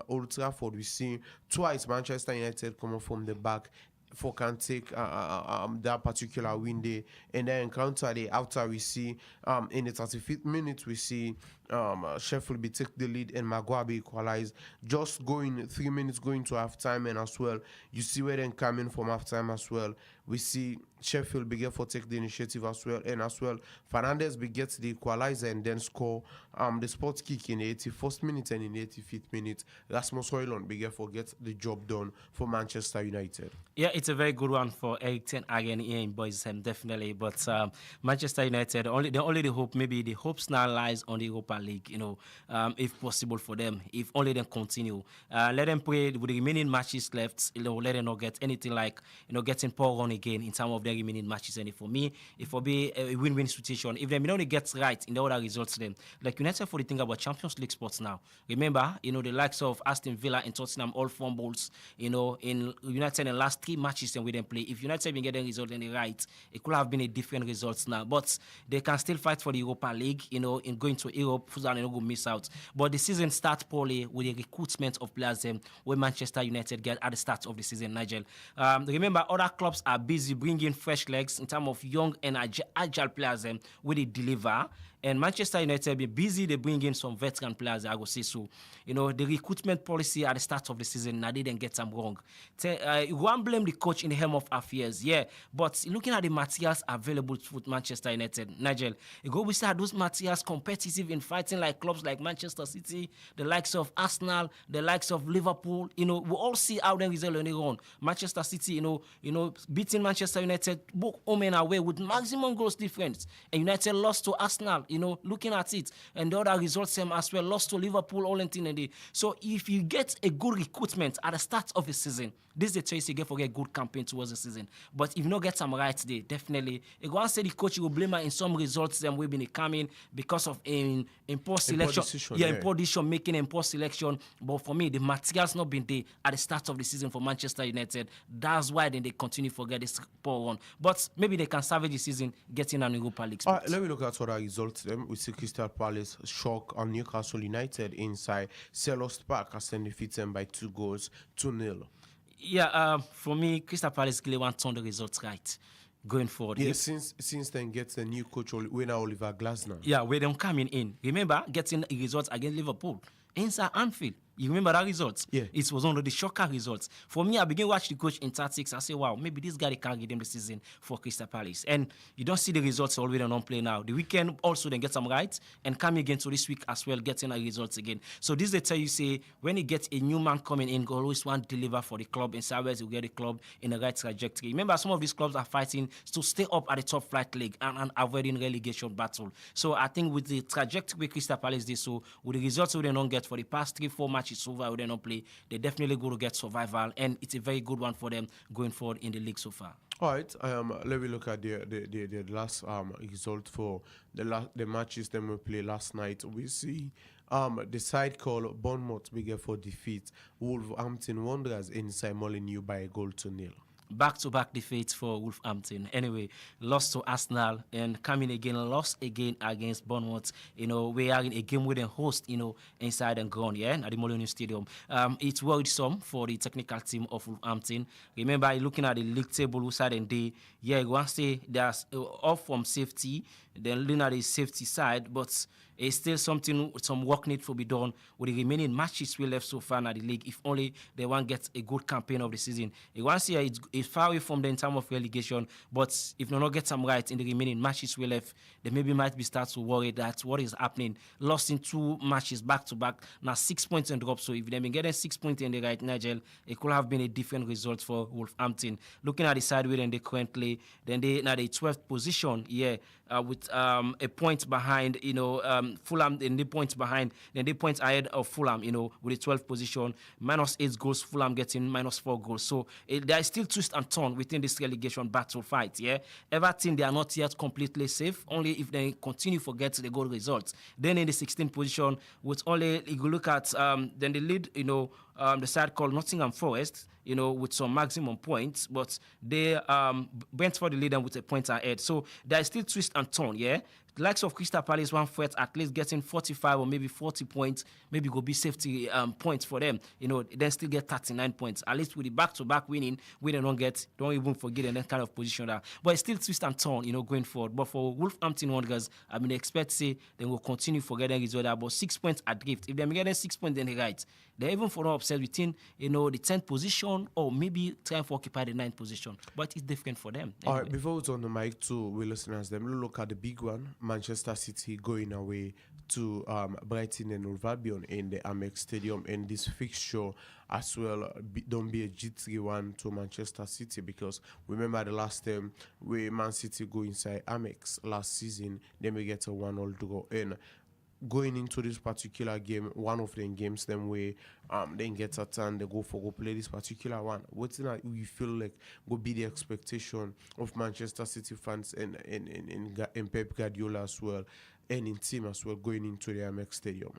Old Trafford, we see twice Manchester United coming from the back for can take that particular win day, and then counter day after we see in the 35th minute we see Sheffield be take the lead and Maguire equalize, just going 3 minutes going to half time, and as well you see where then coming from half time as well we see Sheffield begin for take the initiative as well, and as well Fernandez begets the equalizer and then score the spot kick in the 81st minute, and in the 85th minute Rasmus Højlund begin for get the job done for Manchester United. Yeah, it's a very good one for Erik ten Hag here in boys, definitely. But Manchester United, the hope, maybe the hopes now lies on the Europa League, if possible for them, if only they continue. Let them play with the remaining matches left, let them not get anything like, getting poor on again in terms of the remaining matches. And for me, it will be a win-win situation. If they only get right in the other results, then, like United for the thing about Champions League spots now. Remember, the likes of Aston Villa and Tottenham all fumbles, in United in the last 3 matches and we didn't play. If United been getting result in the right, it could have been a different results now. But they can still fight for the Europa League, in going to Europe, so they're not going to miss out. But the season starts poorly with the recruitment of players where Manchester United get at the start of the season, Nigel. Remember, other clubs are busy bringing fresh legs in terms of young and agile players where they deliver. And Manchester United be busy, they bring in some veteran players, I will say so. The recruitment policy at the start of the season, now they didn't get them wrong. You won't blame the coach in the helm of affairs, yeah. But looking at the materials available to Manchester United, Nigel, you go beside those materials competitive in fighting like clubs like Manchester City, the likes of Arsenal, the likes of Liverpool. We all see how they result on their own. Manchester City, beating Manchester United both home and away with maximum goals difference. And United lost to Arsenal. Looking at it, and the other results as well, lost to Liverpool all in day. So if you get a good recruitment at the start of the season, this is the choice you get for a good campaign towards the season. But if you don't get some right today, definitely, you go and say the coach, you will blame her in some results them will be coming because of in poor selection. In poor decision making and poor selection. But for me, the materials not been there at the start of the season for Manchester United. That's why then they continue to get this poor one. But maybe they can salvage the season getting an Europa League spot. All right, let me look at other results. We see Crystal Palace shock on Newcastle United inside Selhurst Park as they defeat them by 2-0. Yeah, for me, Crystal Palace really want to turn the results right going forward. Yeah, since then gets a new coach, winner Oliver Glasner. Yeah, where them coming in. Remember, getting results against Liverpool inside Anfield. You remember that results? Yeah. It was one of the shocker results. For me, I began to watch the coach in tactics. I say, wow, maybe this guy can't give them the season for Crystal Palace. And you don't see the results already on play now. The weekend also then get some right and come again to this week as well, getting the results again. So this they tell you, say, when you get a new man coming in, always want to deliver for the club and always will get the club in the right trajectory. Remember, some of these clubs are fighting to stay up at the top flight league and avoiding relegation battle. So I think with the trajectory Crystal Palace did so, with the results we don't get for the past 3-4 matches so far, we don't play, they're definitely going to get survival, and it's a very good one for them going forward in the league so far. All right, let me look at the last result for the matches that we played last night. We see the side called Bournemouth began for defeat Wolverhampton Wanderers inside Molineux by a 1-0. Back-to-back defeats for Wolverhampton. Anyway, lost to Arsenal and coming again, lost again against Bournemouth. We are in a game with a host, inside and ground, at the Molineux Stadium. It's worrisome for the technical team of Wolverhampton. Remember, looking at the league table, side and day, you want to say there's off from safety, then looking at the safety side, but it's still some work need to be done with the remaining matches we left so far in the league. If only they want to get a good campaign of the season. You want to see it's far away from them in terms of relegation, but if they not get some right in the remaining matches we left, they maybe might be start to worry that what is happening. Lost in 2 matches back to back, now 6 points and drop. So if they've been getting 6 points in the right, Nigel, it could have been a different result for Wolverhampton. Looking at the side where they currently, then they now the 12th position, with a point behind, Fulham, and they point behind, then they point ahead of Fulham, with the 12th position, -8 goals, Fulham getting -4 goals. So there is still twist and turn within this relegation battle fight, Everton, they are not yet completely safe, only if they continue to get the goal results. Then in the 16th position, with only, if you look at, then the lead, the side called Nottingham Forest, with some maximum points, but they went for the lead and with a point ahead. So there is still twist and turn, The likes of Crystal Palace one threat at least getting 45 or maybe 40 points, maybe go be safety points for them. Then still get 39 points. At least with the back-to-back winning, we don't even forget in that kind of position there. But it's still twist and turn, going forward. But for Wolverhampton Wanderers, I mean, expect say they will continue for getting result about 6 points adrift. If they're getting 6 points, then they right. They're even for upset within, the 10th position or maybe trying to occupy the 9th position. But it's different for them. All right, before we turn the mic to we listeners, them look at the big one. Manchester City going away to Brighton and Hove Albion in the Amex Stadium, and this fixture as well don't be a G3 one to Manchester City, because remember the last time we Man City go inside Amex last season, then we get a 1-1 draw. And going into this particular game, one of them games, them way then get a turn, they go play this particular one. What's that we feel like will be the expectation of Manchester City fans and Pep Guardiola as well, and in team as well, going into the Amex Stadium?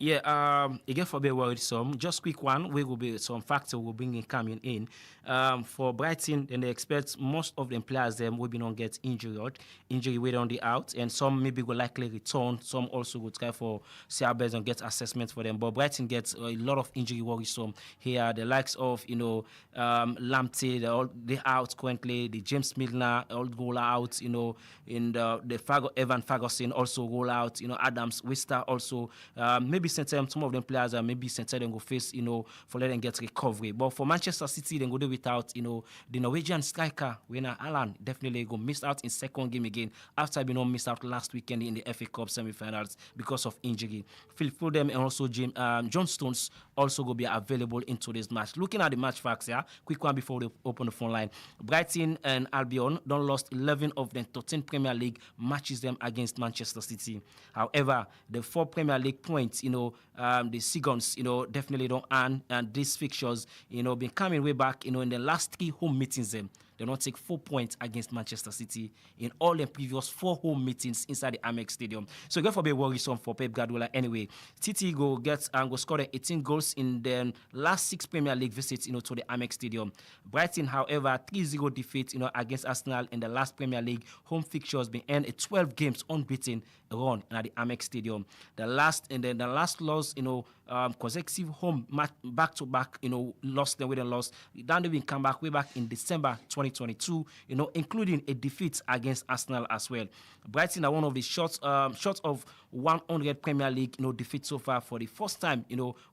Yeah, again for be worried some. Just quick one, we will be some factor will bring in coming in. For Brighton, then they expect most of the players them will be not get injury weight on the out, and some maybe will likely return. Some also will try for CRBs and get assessment for them. But Brighton gets a lot of injury worrisome here. The likes of Lamptey, they out currently. The James Milner all go out. In the Evan Ferguson also roll out. Adams Wister also maybe some of them players are maybe them go face, for letting get recovery. But for Manchester City, they go do without, the Norwegian striker, Werner Allan, definitely go miss out in second game again after being missed out last weekend in the FA Cup semi-finals because of injury. Phil Foden and also John Stones also go be available into this match. Looking at the match facts, quick one before we open the phone line. Brighton and Albion don't lost 11 of the 13 Premier League matches them against Manchester City. However, the 4 Premier League points, the Seagulls, definitely don't earn, and these fixtures, been coming way back, in the last 3 home meetings them. They don't take 4 points against Manchester City in all the previous 4 home meetings inside the Amex Stadium. So go for be worrisome for Pep Guardiola anyway. Titi go score 18 goals in the last 6 Premier League visits, to the Amex Stadium. Brighton, however, 3-0 defeat, against Arsenal in the last Premier League home fixtures, been end a 12 games unbeaten run at the Amex Stadium. The last loss, consecutive home match back-to-back, lost then with a loss. Then they will come back way back in December 2022, including a defeat against Arsenal as well. Brighton are one of the short of 100 Premier League, defeat so far for the first time,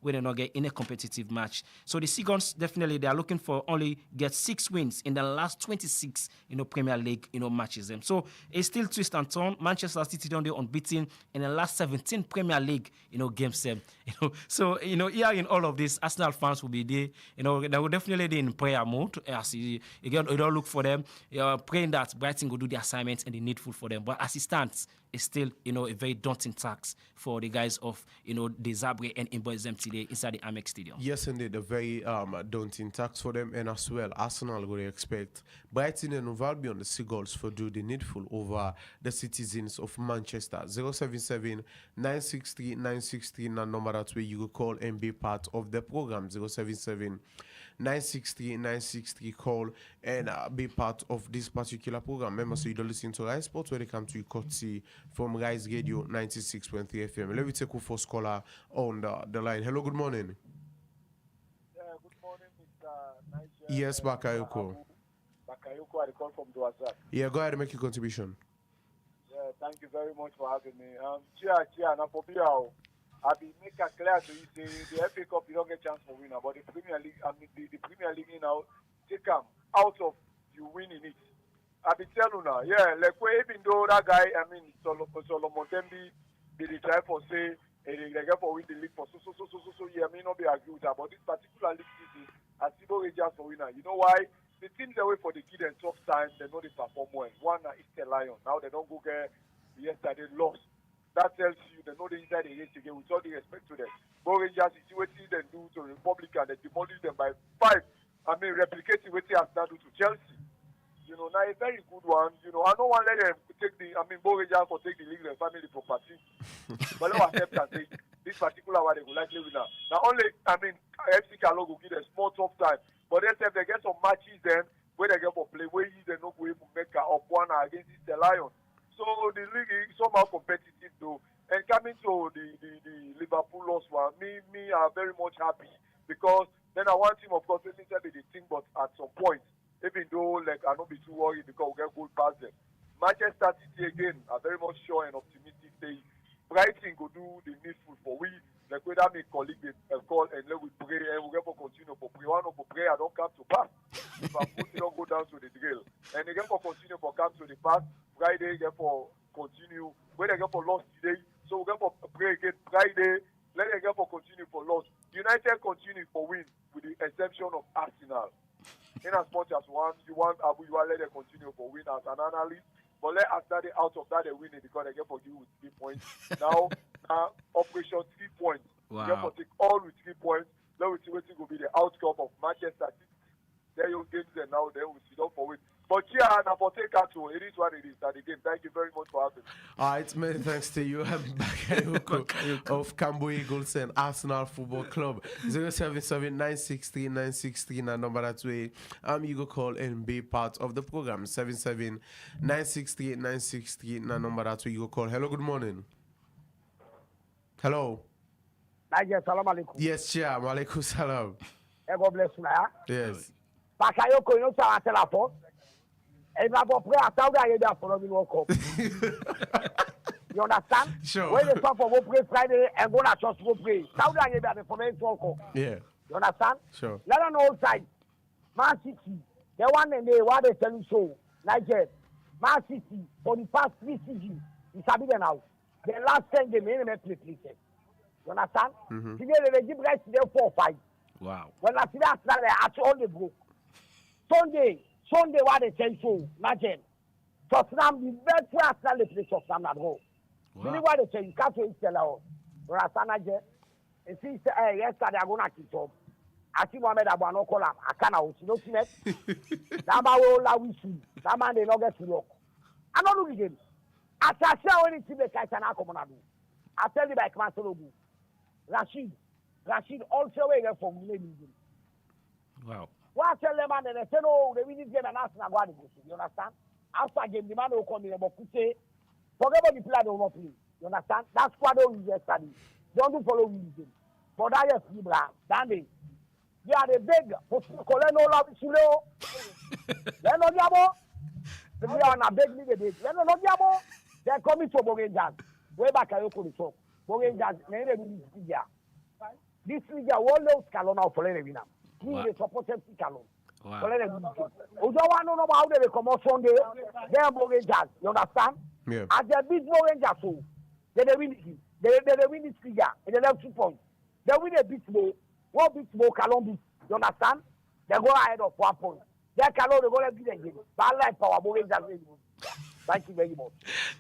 when they not get in a competitive match. So the Seagulls definitely they are looking for only get 6 wins in the last 26, Premier League, matches them. So it's still twist and turn. Manchester City don't do unbeaten in the last 17 Premier League, games them. So here in all of this, Arsenal fans will be there. They will definitely be in prayer mode. As you don't look for them, praying that Brighton will do the assignments and the needful for them. But as it stands, it's still a very daunting task for the guys of the Zabre and Imboizem today inside the Amex Stadium. Yes, indeed, a very daunting task for them, and as well, Arsenal will expect Brighton and Hove Albion, the Seagulls, for do the needful over the citizens of Manchester. 077 963 963 na number that way you will call and be part of the program. 077 963 963 call and be part of this particular program. Remember, so you don't listen to Rise Sports where they come to you courtesy from Rise Radio 96.3 FM. Let me take a first caller on the line. Hello, good morning. Yeah, good morning, Mr. Niger. Yes, Bakayoko. Bakayoko, I call from Douazak. Yeah, go ahead and make your contribution. Yeah, thank you very much for having me. Chia, na Pobiao. I be make it clear to you, the FA Cup, you don't get chance for winner, but the Premier League, the Premier League now, take them out of you winning it. I be tell you now, yeah, like even though that guy, Solomon Tembi, they try for say, they get for win the league for so, yeah, may not be argued about this particular league season, as Tibo Rangers for winner. You know why? The teams away for the kid and tough time, they know they perform well. One is the Lion. Now they don't go get yesterday lost. That tells you they know they inside the race again with all the respect to them. But Rangers is what they do to Republican, they demolish them by 5. Replicating what they have done to Chelsea. Now a very good one. I don't want to let them take Bo Rangers for take the league and family property. But let accept that this particular one they will likely win now. Now only FC Carlo will give a small tough time. But they get some matches then where they get for play where they no go able to make up one against the Lion. So the league is somehow competitive though. And coming to the Liverpool loss one, me are very much happy because then I want him of course let me tell you the thing, but at some point, even though like I not be too worried because we get goal past them. Manchester City again are very much sure and optimistic say Brighton go do the needful for we like whether me colleague they call and let we pray and we get for continue for pray. One of pray I don't come to pass. Liverpool don't go down to the drill. And again for continue for come to the pass. Friday get for continue. When they get for lost today. So we get for pray again Friday. Let them get for continue for loss. United continue for win with the exception of Arsenal. In as much as you want let them continue for win as an analyst. But let Arsenal out of that they win it because they get for you with 3 points. Now operation 3 points. Wow. They get for take all with 3 points. Let we see what will be the outcome of Manchester City. There you games there now, then we sit down for it. But yeah, and for take out to it is what it is at the game. Thank you very much for having me. All right, many thanks to you. I'm Bakayoko of Cambo Eagles and Arsenal Football Club. 077-963-963 na number that way. You go call and be part of the program. 77-963-963 na number that way. You go call. Hello, good morning. Hello. Salam alaikum. Yes, Chair. Malaikum salam. God bless you. Yes. Bakayoko, you know, I tell her for. And I go pray at Saudi Arabia for the World Cup. You understand? Sure. When they talk for go pray Friday and go to church go pray. Saudi Arabia for the World Cup. Yeah. You understand? Sure. Let us know side. Man City, the one and they what they tell you so. Niger, Man City for the past 3 seasons, it's a bit now. The last 10 games, they never play. You understand? Today they give guys today 4-5. Wow. When I see that, at all they broke. Sunday, what they tell you, imagine. Tottenham, the best way Arsenal they play Tottenham at home. Really what they tell you, can't wait to tell you. You understand, Niger? And since yesterday, I'm going to keep up. I see Mohamed Abu call him. I can't out. You know, see that? That man will allow you to. That man, they not get to look. I don't know the game. I tell you when it's in the Kaiser, I come on. I tell you by Kamasologu. Rashid also way there from William. Wow. What I tell them, and they say, no, they win this game and Arsenal go to go. You understand? After game, the man will come in and say, forget about the player they will not play. You understand? That's what they will yesterday. Don't do follow with the game. But that is free, brand. Dandy. They are the big, but no love is slow. Then no diabo. They are not big, they big. Then no diabo. They're coming to Rangers. Way back, I open the talk. Rangers, they will be this This league, all those Calona for the winner. He is supported to Calon. Wow. You don't want to know how they come out Sunday. They are Rangers. You understand? Yeah. As they beat Rangers, so they win it. They win this league and they have 2 points. They win a bit more. One bit more, Calon beat. You understand? They go ahead of 1 point. They Calon, they go to beat again. But like power, Rangers. Thank you very much.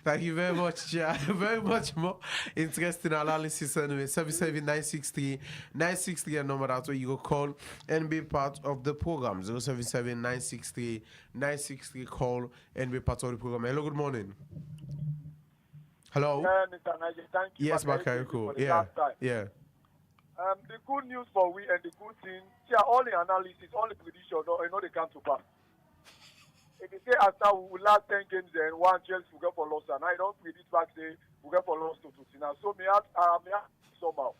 Thank you very much, Chair. Very much more interesting analysis anyway. 77963 and number that's where you go call and be part of the program. 077-963-963 call and be part of the program. Hello, good morning. Hello. Mr. Niger, thank you. Yes, Bakayoko. Yeah. Yeah. The good news for we and the good thing, all the analysis, all the prediction, you know they come to pass. If you say after we last 10 games and one Chelsea will get for loss, and I don't predict back say we get for loss to Tutina. So me have somehow.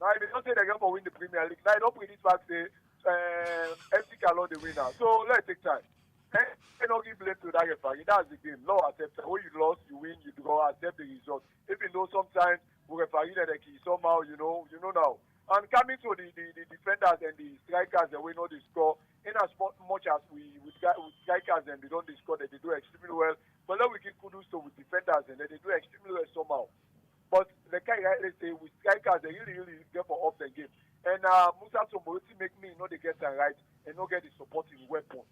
Now if you don't say they get for win the Premier League, now I don't predict back say FC Calon the winner. So let's take time. And not give blame to that referee. That's the game. No accept. When you lost, you win, you draw, accept the result. Even though sometimes we referee that somehow you know now. And coming to the defenders and the strikers, the way know they score. In as much as with strikers and they don't score, that they do extremely well. But then we give kudos to with defenders and they do extremely well somehow. But the kind let's say with strikers, they really get for off the game. And Musa Tomoroti make me they get that right and not get the supporting weapon.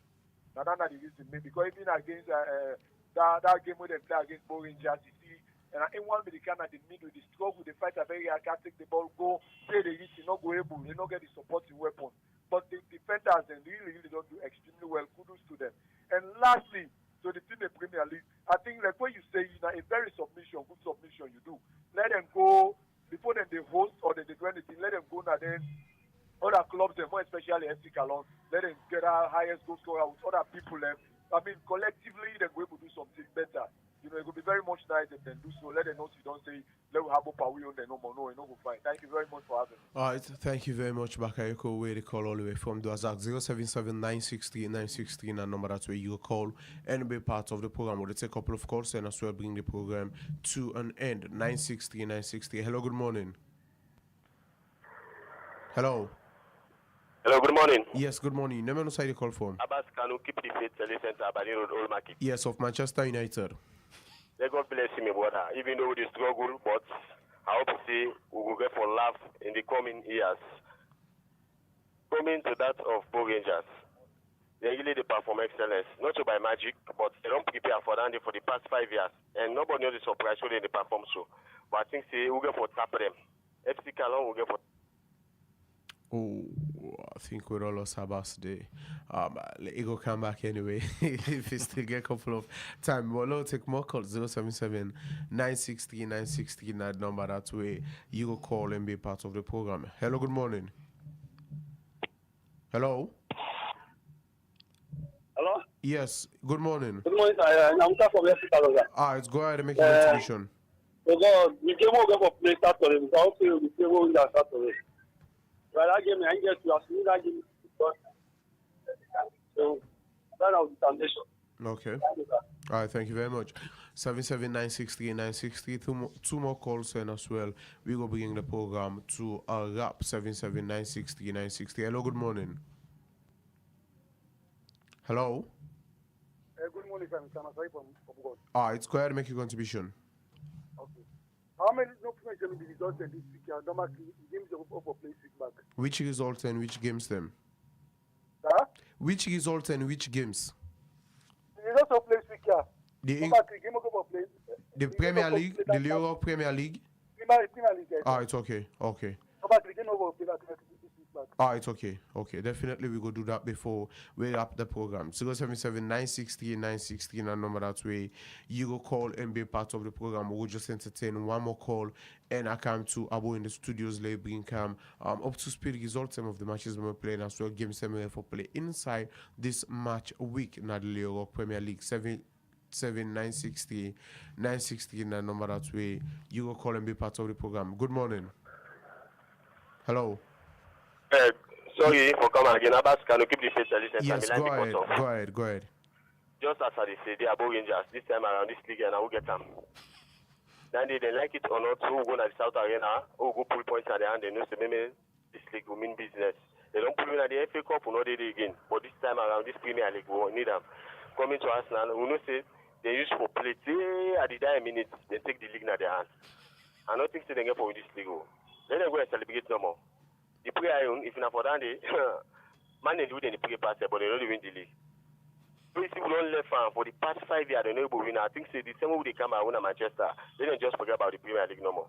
Now that's the reason maybe because even against that game where they play against Rangers, you see, and in one with the kind of the middle, the struggle, the fight are very hard, can't take the ball, go, play the hit, not go able, they not get the supporting weapon. But the defenders and really don't do extremely well. Kudos to them. And lastly, to the team in Premier League, I think like when you say a very good submission you do. Let them go before them they host or they do anything. Let them go now then other clubs and more especially FC Calon. Let them get our highest goal scorer with other people. I mean collectively they go able to do something better. It will be them then do so. Let them know you don't say let we have up we on the no more. No, it no go fine. Thank you very much for having me. All right, thank you very much, Bakayoko. Where they call all the way from Dwazak 077-963-963 and number that way you call and be part of the program. We'll take a couple of calls and as well bring the program to an end. 963-963. Hello, good morning. Hello. Hello, good morning. Yes, good morning. Name and side you call from. Abbas, can you keep the faith and listen to Abani Road Old Market? Yes, of Manchester United. Let God bless me, brother. Even though we struggle, but I hope to see we will get for laugh in the coming years. Coming to that of Power Rangers, they really perform excellence, not so by magic, but they don't prepare for that for the past 5 years, and nobody knows the surprise when they perform so. But I think say we get for tap them. FC Calon will get for. Oh, I think we're all lost Abbas today. Let Ego come back anyway. If he still get a couple of time. Well, we'll take more calls. 077-963-963. That number, that way you go call and be part of the program. Hello, good morning. Hello? Hello? Yes, good morning. Good morning, sir. I'm from FC Calon. All right, go ahead and make your contribution. So, the game will go for play Saturday. We can't feel the game will go Saturday. Well, that game, I get to ask me that game. So, that was the foundation. Okay. All right, thank you very much. 77963-963. Two more calls and as well. We will bring the program to a wrap. 77963-960. Hello, good morning. Hello? Good morning, sir. Mr. Masai from God. All right, go ahead and make your contribution. Okay. How many no point the results in this week? Normally, games are up for play week back. Which results and which games them? Huh? Which results and which games? The results of play week, yeah. The Game of play. The Premier League, the Euro Premier League. Premier League. Yes. All right, okay. Normally, game over play this week back. All right, okay. Definitely we go do that before we wrap the program. 077-963-963 and number that way you go call and be part of the program. We'll just entertain one more call and I come to Abu in the studios late bring come up to speed results some of the matches we're playing as well. Games them for play inside this match week not the Euro Premier League 77960 and number that way you go call and be part of the program. Good morning. Hello. Sorry for coming again. Abbas, can you keep the faith and listen Yes, to me? go ahead. Just as I say, they are Power Rangers this time around this league, and I will get them. Then they like it or not, who go to the South Arena, who go pull points at the end, they know maybe this league will mean business. They don't pull in at the FA Cup, we know they again. But this time around, this Premier League, we need them. Coming to Arsenal, we know say they use for play. At the dying minutes, they take the league in their hands. I don't think they get for this league. Let them go and celebrate no more. The prayer, if not for that, man, they do the play pass, but they don't win the league. People don't left for the past 5 years, they know able win. I think say the same way they come and win at Manchester, they don't just forget about the Premier League no more.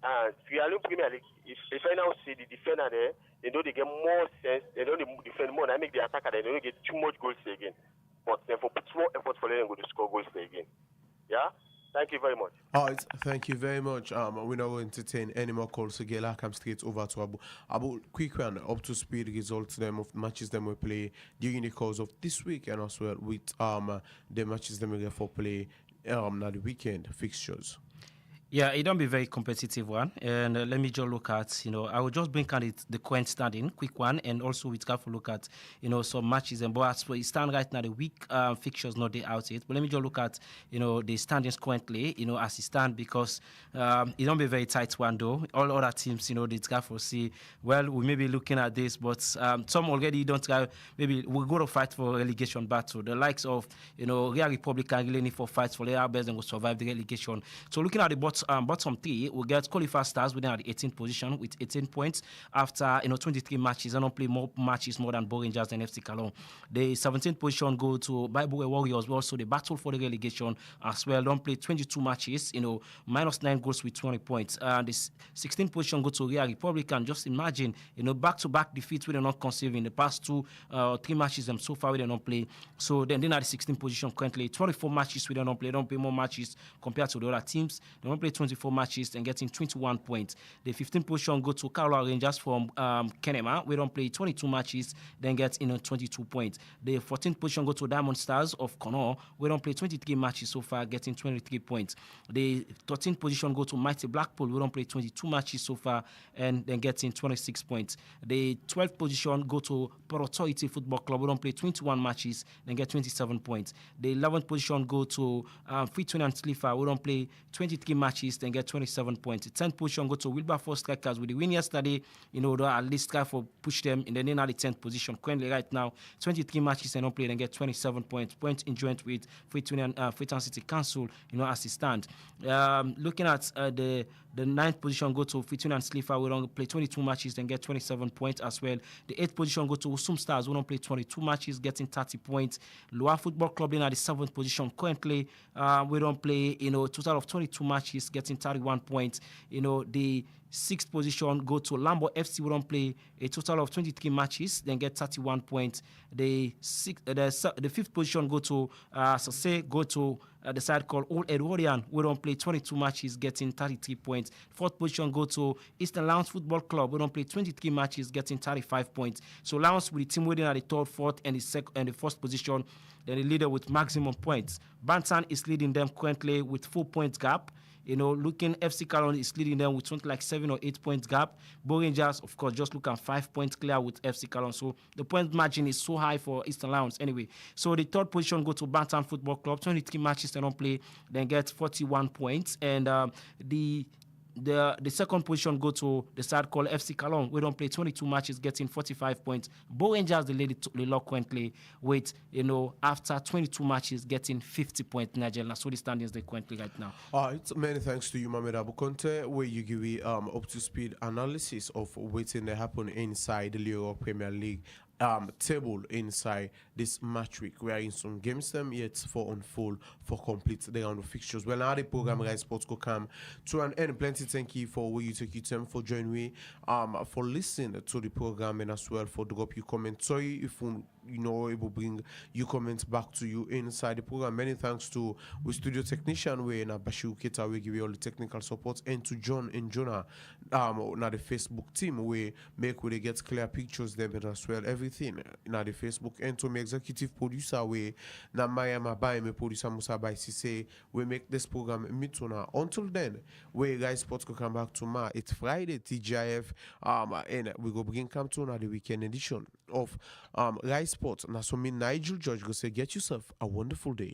And the Premier League, if I now see the defender there, they know they get more sense, they don't defend more, and I make the attacker, they don't get too much goals again. But then for more effort for them, go to score goals again. Yeah? Thank you very much. All right, thank you very much. We now entertain any more calls again. I come straight over to Abu. Abu, quick one, up to speed results them of matches them we play during the course of this week and as well with the matches them we get for play now the weekend fixtures. Yeah, it don't be very competitive one. And let me just look at, I will just bring out the current standing, quick one, and also we can look at, some matches. And but as for it stand right now, the week fixtures not they out yet. But let me just look at, the standings currently, as it stand because it don't be very tight one though. All other teams, they try for see. Well, we may be looking at this, but some already don't try. Maybe we're going to fight for relegation battle. The likes of, Real Republic and really need for fights for their best and will survive the relegation. So looking at the bottom three, we get qualified stars within the 18th position with 18 points after 23 matches. And don't play more matches more than Power Rangers and FC Calon. The 17th position go to Bible Warriors. Also, they battle for the relegation as well. Don't play 22 matches. Minus 9 goals with 20 points. The 16th position go to Real Republic. And just imagine, back-to-back defeats we did not conceive in the past 3 matches. And so far we did not play. So then at the 16th position currently, 24 matches we did not play. Don't play more matches compared to the other teams. They don't play play 24 matches and getting 21 points. The 15th position go to Carolina Rangers from Kenema. We don't play 22 matches, then get 22 points. The 14th position go to Diamond Stars of Connaught. We don't play 23 matches so far, getting 23 points. The 13th position go to Mighty Blackpool. We don't play 22 matches so far, and then getting 26 points. The 12th position go to Port Authority Football Club. We don't play 21 matches, then get 27 points. The 11th position go to Freetown and Slipher. We don't play 23 matches, then get 27 points. The 10th position go to Wilberforce Strikers with the win yesterday. They at least try for push them in the 10th position. Currently, right now, 23 matches and don't play, then get 27 points. Points in joint with Freetown City Council, as it stands. Looking at the 9th position go to Freetown and Slipher. We don't play 22 matches, then get 27 points as well. The 8th position go to Usum Stars. We don't play 22 matches, getting 30 points. Loa Football Club in at the 7th position. Currently, we don't play, total of 22 matches, getting 31 points. The 6th position go to Lambo FC. We don't play a total of 23 matches, then get 31 points. The 5th position go to Sase, go to the side called Old Edwardian. We don't play 22 matches, getting 33 points. 4th position go to Eastern Lounge Football Club. We don't play 23 matches, getting 35 points. So Lounge with the team waiting at the 3rd, 4th, and the 1st position. Then the leader with maximum points. Bantan is leading them currently with 4 points gap. Looking FC Calon is leading them with something like 7 or 8 points gap. Bo Rangers, of course, just look at 5 points clear with FC Calon. So the point margin is so high for Eastern Lions anyway. So the 3rd position go to Bantam Football Club. 23 matches they don't play, then get 41 points. And the 2nd position go to the side called FC Calon. We don't play 22 matches, getting 45 points. Bo Rangers, the lock currently with, after 22 matches, getting 50 points. Nigeria. So the standings they currently right now. Many thanks to you, Mohamed Abukonte, where you give me up to speed analysis of what's in the happen inside the Leo Premier League table inside this match week. We are in some games them yet for unfold for complete the round of fixtures. Well, now the program Rise Sports go come to an end. Plenty thank you for where you take your time for joining me for listening to the program and as well for drop your comment. Sorry if it will bring your comments back to you inside the program. Many thanks to the studio technician we na Bashiru Keta we give you all the technical support, and to John and Jonah na the Facebook team we make we get clear pictures them and as well everything na the Facebook, and to my executive producer we na Maya Mabai, my producer Musa Bai Sise, we make this program mituna. Until then, we guys sports go come back to it's Friday TGIF and we go bring come to the weekend edition of Rise Sports. Now so me Nigel George go say get yourself a wonderful day.